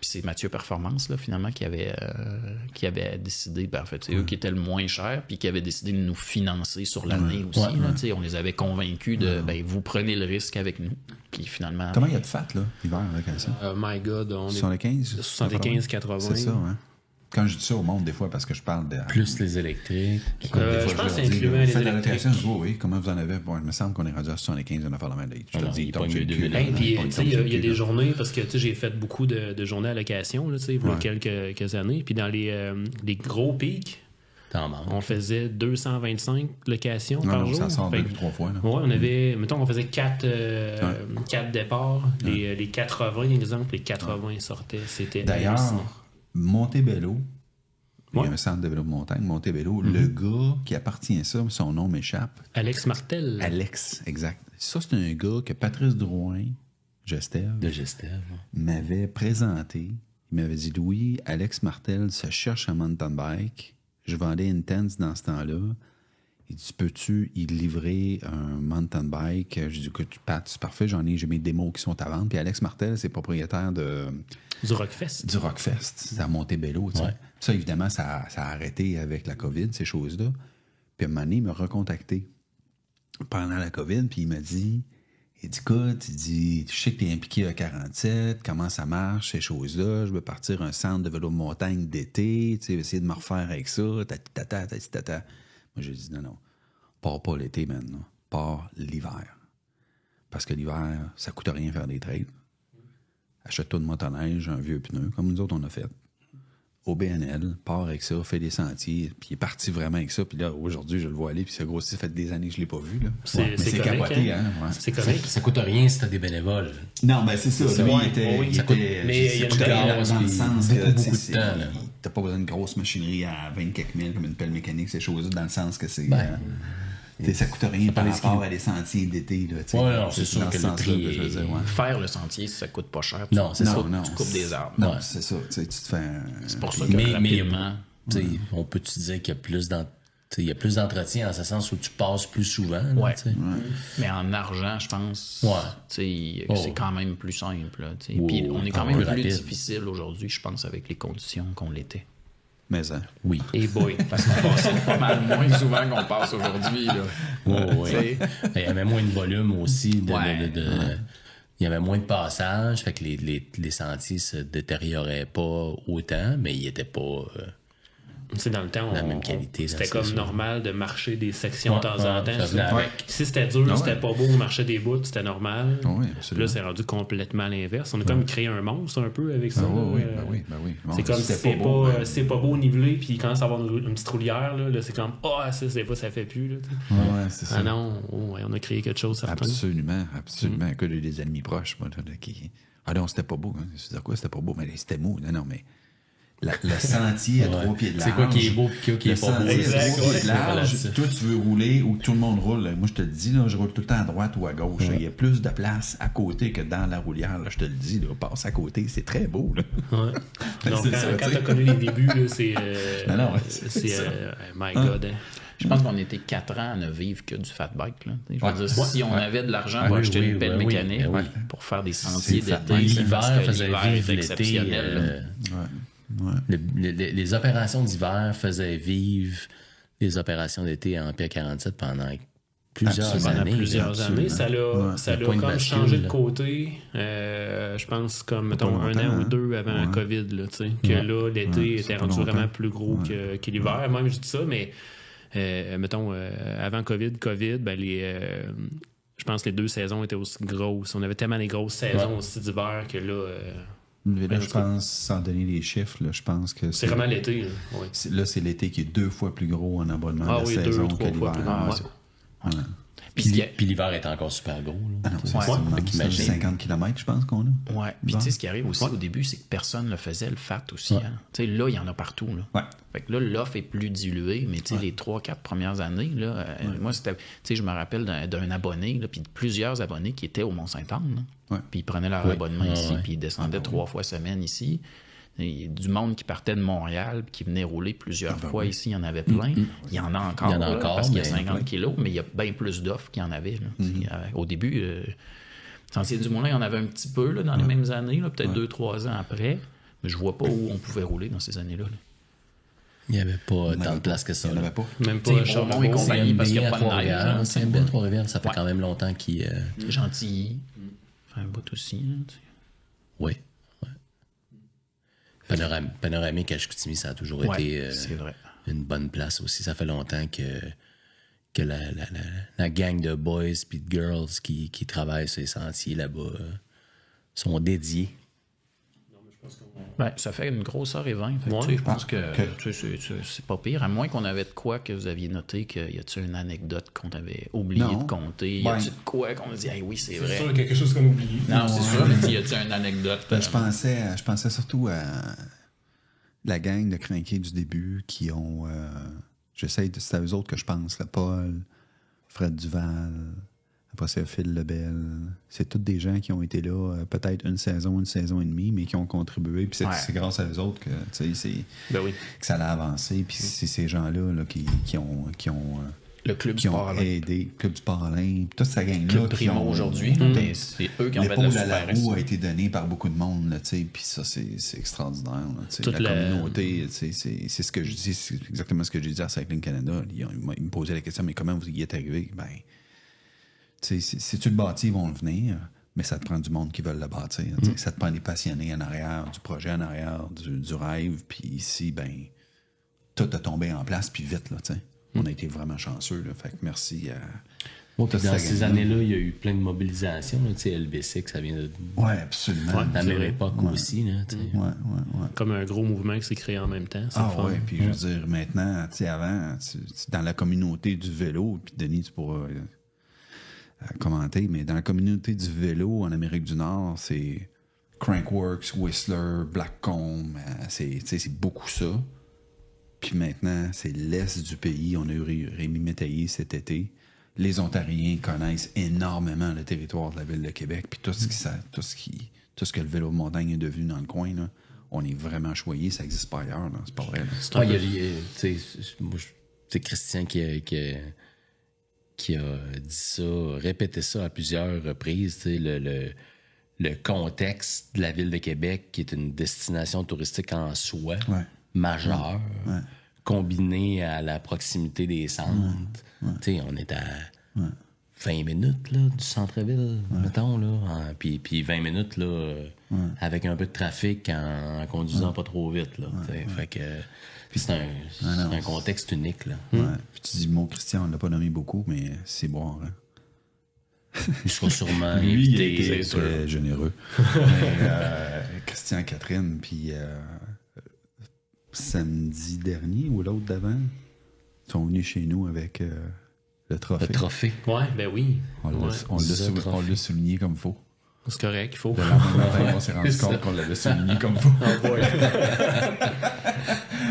c'est Mathieu Performance, là, finalement, qui avait décidé, en fait, c'est eux qui étaient le moins cher, puis qui avaient décidé de nous financer sur l'année aussi. Là, tu sais, on les avait convaincus de, vous prenez le risque avec nous. Puis finalement... Comment il y a de fat, là, l'hiver, en location? My God, on est 75? 75-80. C'est ça, hein? Quand je dis ça au monde, des fois, parce que je parle de... Plus les électriques. Écoute, des fois, je pense que leur c'est dis, incluant vous les faites de la électriques. location, je dis, oui, comment vous en avez? Bon, il me semble qu'on est rendu à 75, on a fait la même. Je te non, dis, il tombe pogne sur le les cul. deux là. vélos. Puis, Tombe tu sais, sur il y le a cul, des là. journées, parce que, tu sais, j'ai fait beaucoup de journées à location, là, tu sais, il y a quelques années. Puis dans les gros pics, T'en manques. on faisait 225 locations Non, par non, jour. ça sort Fait 2 ou 3 fois. Là. Ouais, on avait, mettons, on faisait 4 départs, les 80, exemple, les 80 sortaient. C'était D'ailleurs, hallucinant. Montebello, il y Ouais. a un centre de vélo de montagne, Montebello, le gars qui appartient à ça, son nom m'échappe. Alex Martel. Alex, exact. Ça, c'est un gars que Patrice Drouin, Gestev, De Gestev. m'avait présenté. Il m'avait dit, Louis, Alex Martel se cherche un mountain bike. Je vendais Intense dans ce temps-là. Il dit, peux-tu y livrer un mountain bike? J'ai dit, écoute, Pat, c'est parfait, j'ai mes démos qui sont à vendre. Puis Alex Martel, c'est propriétaire Du Rockfest. du Rockfest. C'est à Montebello, tu sais. Ouais. Ça, évidemment, ça a arrêté avec la COVID, ces choses-là. Puis à un moment donné, il m'a recontacté pendant la COVID, puis il m'a dit, écoute, il dit, je sais que tu es impliqué à 47, comment ça marche, ces choses-là, je veux partir un centre de vélo de montagne d'été, tu sais, essayer de me refaire avec ça, tata. Moi, j'ai dit, non, pars pas l'été, maintenant, pars l'hiver. Parce que l'hiver, ça coûte rien faire des trails. Achète-toi de motoneige, un vieux pneu, comme nous autres, on a fait. Au BNL, part avec ça, fait des sentiers, puis il est parti vraiment avec ça. Puis là, aujourd'hui, je le vois aller, puis c'est grossi, ça fait des années que je l'ai pas vu. Là. Mais c'est correct, capoté, hein? Ouais. C'est correct. Ça coûte rien si t'as des bénévoles. Non, ben c'est ça. Lui, il était... oui, il ça était- coûte- mais il y a coûte une rien gaz, dans le puis sens que, beaucoup tu sais, de c'est- temps, là. t'as pas besoin d'une grosse machinerie à 20 quelques mille, comme une pelle mécanique, ces choses-là, dans le sens que c'est... ça coûte rien par rapport à des sentiers d'été. Là, tu sais. Ouais, non, c'est sûr dans que ce le sens-là prix que je veux est- dire, ouais. Faire le sentier, ça coûte pas cher. Non, c'est ça. Tu coupes des arbres. Non, Ouais. c'est ça. Tu sais, tu te fais un... C'est pour ça que Mais rapidement... tu sais, on peut-tu dire qu'il y a plus il y a plus d'entretien en ce sens où tu passes plus souvent. Là, Ouais. tu sais. Mais en argent, je pense, Ouais. tu sais, Oh. c'est quand même plus simple. Là, tu sais. Oui, Puis oui, on est ah, quand même plus plus rapide. difficile aujourd'hui, je pense, avec les conditions qu'on l'était. Mais hein. Oui. Et boy, parce qu'on passe pas mal moins souvent qu'on passe aujourd'hui. Là. Ouais. Il y avait moins de volume aussi. Ouais. Il y avait moins de passages, fait que les sentiers se détérioraient pas autant, mais ils étaient pas... C'est dans le temps, La même qualité, c'était là, comme c'est sûr. normal de marcher des sections de temps en temps. ça venait avec. Si c'était dur, Ah ouais. c'était pas beau, on marchait des bouts, c'était normal. Ah oui, Là, absolument. c'est rendu complètement à l'inverse. On a comme créé un monstre un peu avec ça. Ah oui, là. oui. Bon, C'est comme si c'était c'est beau, pas, c'est pas beau nivelé, puis quand ça va avoir une petite roulière, là c'est comme ça, c'est pas, ça fait plus. Là, Ouais, c'est ça. ah non, ouais, on a créé quelque chose, certain. Absolument. Écoute, j'ai des ennemis proches, moi, là, qui... Ah non, c'était pas beau. Hein. C'est quoi, c'était pas beau? Mais c'était mou. Non, mais... Le sentier à 3 pieds de large. C'est quoi qui est beau et qui est pas beau? Le sentier à 3 pieds de C'est large, relatif. toi, tu veux rouler ou tout le monde roule. Moi, je te le dis, là, je roule tout le temps à droite ou à gauche. Il y a plus de place à côté que dans la roulière. Là, je te le dis, là, passe à côté, c'est très beau. Là. Ouais. Donc, C'est ça, quand tu sais. t'as connu les débuts, là, c'est. Non, ouais, c'est ça. My God. Hein. Je pense qu'on était 4 ans à ne vivre que du fat bike. Là. Je veux Ouais. dire, si on avait de l'argent pour Oui, acheter oui, une pelle oui, mécanique oui. pour faire des sentiers C'est le fat d'été, bike. c'est parce L'hiver que faisait l'hiver vivre est l'été. exceptionnel. là. Les opérations d'hiver faisaient vivre les opérations d'été à Empire 47 pendant plusieurs années. Ça l'a point de comme bascule, changé de là. côté, je pense, comme, mettons, longtemps, un an ou hein. deux avant la COVID, là, tu sais, que là, l'été c'est était pas rendu longtemps. vraiment plus gros que l'hiver. Même, je dis ça, mais, mettons, avant COVID, ben, je pense que les 2 saisons étaient aussi grosses. On avait tellement des grosses saisons aussi d'hiver que là... Mais là, je pense, sans donner les chiffres, là, je pense que c'est vraiment l'été, là. Ouais. c'est l'été qui est 2 fois plus gros en abonnement de la oui, 2 saison ou 3 que fois l'hiver. plus gros. Ouais. Puis l'hiver est encore super gros. Là. C'est 50 km, je pense qu'on a. Ouais. Puis tu sais, ce qui arrive aussi au début, c'est que personne ne faisait le FAT aussi. Ouais. Hein. Tu sais, là, il y en a partout. Là. Ouais. Fait que là, l'offre est plus diluée, mais tu sais, les 3-4 premières années, là, moi, c'était. Tu sais, je me rappelle d'un abonné, là, puis de plusieurs abonnés qui étaient au Mont-Saint-Anne. Ouais. Puis ils prenaient leur abonnement ici, ouais. puis ils descendaient 3 fois semaine ici. Il y a du monde qui partait de Montréal puis qui venait rouler plusieurs fois ici, il y en avait plein. Il y en a encore, Il y en a là, encore, parce qu'il y a mais 50 kilos, mais il y a bien plus d'offres qu'il y en avait. Là. Au début, Sentier du Moulin, il y en avait un petit peu là, dans les mêmes années, là, peut-être 2-3 ans après, mais je vois pas où on pouvait rouler dans ces années-là. Là. Il n'y avait pas tant de place que ça. Il n'y en là. avait pas. Même T'sais, pas Charlevoix. Beaumont et compagnie, parce qu'il n'y a pas de neige. Trois-Rivières. hein, CMB à Trois-Rivières, ça fait quand même longtemps qu'il... Gentilly. Fait un bout aussi. Là, t'sais. Oui. Panoramique à Chicoutimi, ça a toujours été c'est vrai. une bonne place aussi. Ça fait longtemps que la gang de boys et de girls qui travaillent sur les sentiers là-bas sont dédiés. Ben, ça fait une grosse heure et 20. Fait que, tu sais, je pense que tu sais, c'est pas pire. À moins qu'on avait de quoi que vous aviez noté qu'il y a-tu une anecdote qu'on avait oublié Non. de compter. Y a-tu de quoi qu'on a dit, hey, oui, c'est vrai. C'est sûr, quelque chose qu'on a oublié. Non, c'est sûr, mais y a-tu une anecdote? Ben, je pensais surtout à la gang de crinqués du début qui ont... c'est à eux autres que je pense. Là, Paul, Fred Duval, après c'est Phil Lebel. C'est tous des gens qui ont été là peut-être une saison et demie, mais qui ont contribué. Puis c'est grâce à eux autres que, que ça a avancé. Puis c'est ces gens-là là, qui ont le club qui du ont Port-Alain. aidé, Club du Port-Alain, puis toute cette gang-là. Club Primo aujourd'hui, ben, c'est eux qui ont fait de la L'épaule à la super roue a été donnée par beaucoup de monde, là, tu sais, puis ça, c'est extraordinaire. Là, tu sais. Toute la la- communauté, tu sais, c'est ce que je dis, c'est exactement ce que j'ai dit à Cycling Canada. Ils me posaient la question, mais comment vous y êtes arrivé? Ben, tu sais, si tu le bâtis, ils vont le venir, mais ça te prend du monde qui veulent le bâtir. Tu sais. Ça te prend des passionnés en arrière, du projet en arrière, du rêve, puis ici, ben, tout a tombé en place, puis vite, là, tu sais. On a été vraiment chanceux, là. Fait que merci à... Puis toute dans cette ces gang-là. années-là, il y a eu plein de mobilisations. Tu sais, LBC, ça vient de Ouais, absolument. la même vrai. époque aussi. Là, tu sais. Ouais. Comme un gros mouvement qui s'est créé en même temps. C'est Ah le fun. ouais, puis je veux dire, maintenant, tu sais, avant, dans la communauté du vélo, puis Denis, tu pourras commenter, mais dans la communauté du vélo en Amérique du Nord, c'est Crankworks, Whistler, Blackcomb, c'est beaucoup ça. Puis maintenant, c'est l'est du pays. On a eu Rémi Métaillé cet été. Les Ontariens connaissent énormément le territoire de la ville de Québec. Puis tout ce que le vélo de montagne est devenu dans le coin, là, on est vraiment choyé. Ça n'existe pas ailleurs. Là. C'est pas vrai. Là. Ouais, c'est Christian qui a dit ça, répété ça à plusieurs reprises. Tu sais, le contexte de la ville de Québec, qui est une destination touristique en soi, majeure, combiné à la proximité des centres. Tu sais, on est à 20 minutes là, du centre-ville, mettons, là. Puis 20 minutes là, avec un peu de trafic en conduisant pas trop vite. Là, fait que c'est un contexte unique. Là. Ouais. Puis tu dis le mot Christian, on l'a pas nommé beaucoup, mais c'est bon. Hein. Il sera sûrement Lui, il invité. était très généreux. Mais, Christian Catherine, puis samedi dernier ou l'autre d'avant, ils sont venus chez nous avec le trophée. Le trophée. Ouais, ben oui. On l'a souligné comme il faut. C'est correct, il faut. Le lendemain matin, on s'est rendu compte qu'on l'avait souligné comme il faut.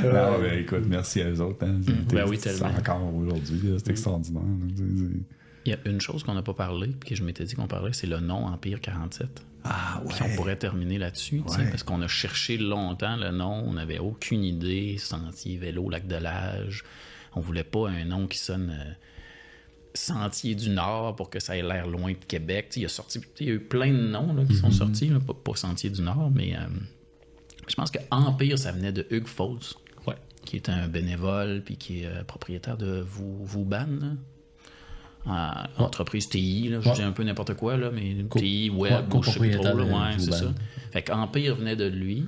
Non, ben, écoute, merci à eux autres. Hein. Ben oui, C'est tellement. encore aujourd'hui, là, c'est extraordinaire. Il y a une chose qu'on n'a pas parlé, puis que je m'étais dit qu'on parlait, c'est le nom Empire 47. Ah ouais. Puis on pourrait terminer là-dessus, tu sais, parce qu'on a cherché longtemps le nom, on n'avait aucune idée, Sentier, Vélo, Lac de l'Âge. On voulait pas un nom qui sonne Sentier du Nord pour que ça ait l'air loin de Québec. Tu sais, il y a eu plein de noms là, qui sont sortis, là, pas Sentier du Nord, mais Je pense que Empire, ça venait de Hugues Fausse, Ouais. qui est un bénévole puis qui est propriétaire de Vouban, entreprise TI, là, je dis un peu n'importe quoi, là, mais TI, web, je sais pas trop, là, ouais, c'est ça. Fait qu'Empire venait de lui.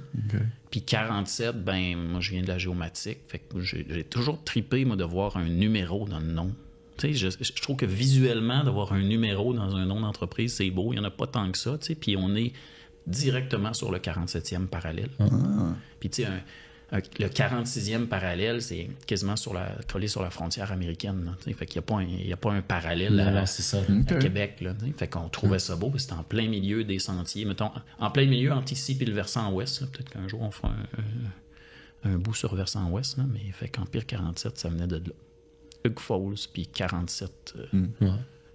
Puis 47, ben moi je viens de la géomatique. Fait que j'ai toujours trippé, moi, de voir un numéro dans le nom. Tu sais, je trouve que visuellement, d'avoir un numéro dans un nom d'entreprise, c'est beau. Il n'y en a pas tant que ça, tu sais. Puis on est directement sur le 47e parallèle. Puis tu sais, le 46e parallèle, c'est quasiment collé sur la frontière américaine. Là, fait qu'il n'y a pas un parallèle à Québec. Là, fait qu'on trouvait ça beau, parce que c'était en plein milieu des sentiers. Mettons, en plein milieu entre ici et le versant ouest. Là, peut-être qu'un jour, on fera un bout sur le versant ouest. Là, mais fait qu'Empire 47, ça venait de là. Hugues Falls, puis 47.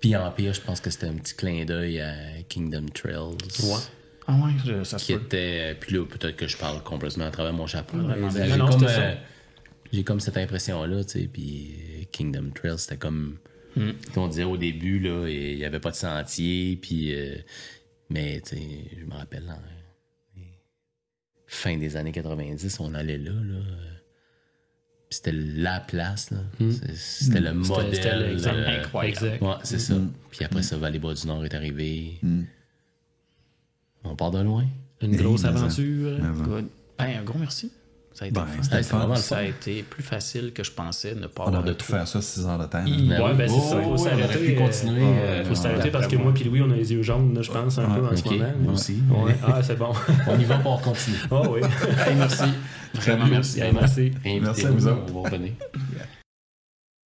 Puis Empire, je pense que c'était un petit clin d'œil à Kingdom Trails. Ouais. Ah ouais, ça se peut. Puis là, peut-être que je parle complètement à travers mon chapeau. J'ai comme cette impression-là, tu sais. Puis Kingdom Trails, c'était comme... On disait au début, là, il n'y avait pas de sentier, puis... mais, tu sais, je me rappelle, fin des années 90, on allait là. Puis c'était la place, là. C'était le modèle. C'était l'exemple incroyable. Ouais, c'est ça. Puis après ça, Vallée-Bas-du-Nord est arrivé. On part de loin. Une grosse aventure. Un gros merci. Ça a été, ça a été plus facile que je pensais ne pas avoir de tout faire ça 6 heures de temps. Ouais, ben c'est ça. Il faut s'arrêter. On aurait pu continuer. Faut s'arrêter parce que moi puis Louis, on a les yeux jaunes, là, je pense, un peu en ce moment. Moi aussi. Ouais. Ah, c'est bon. On y va pour continuer. Ah oui. Merci. Vraiment merci. Merci. Merci à vous autres. On va revenir.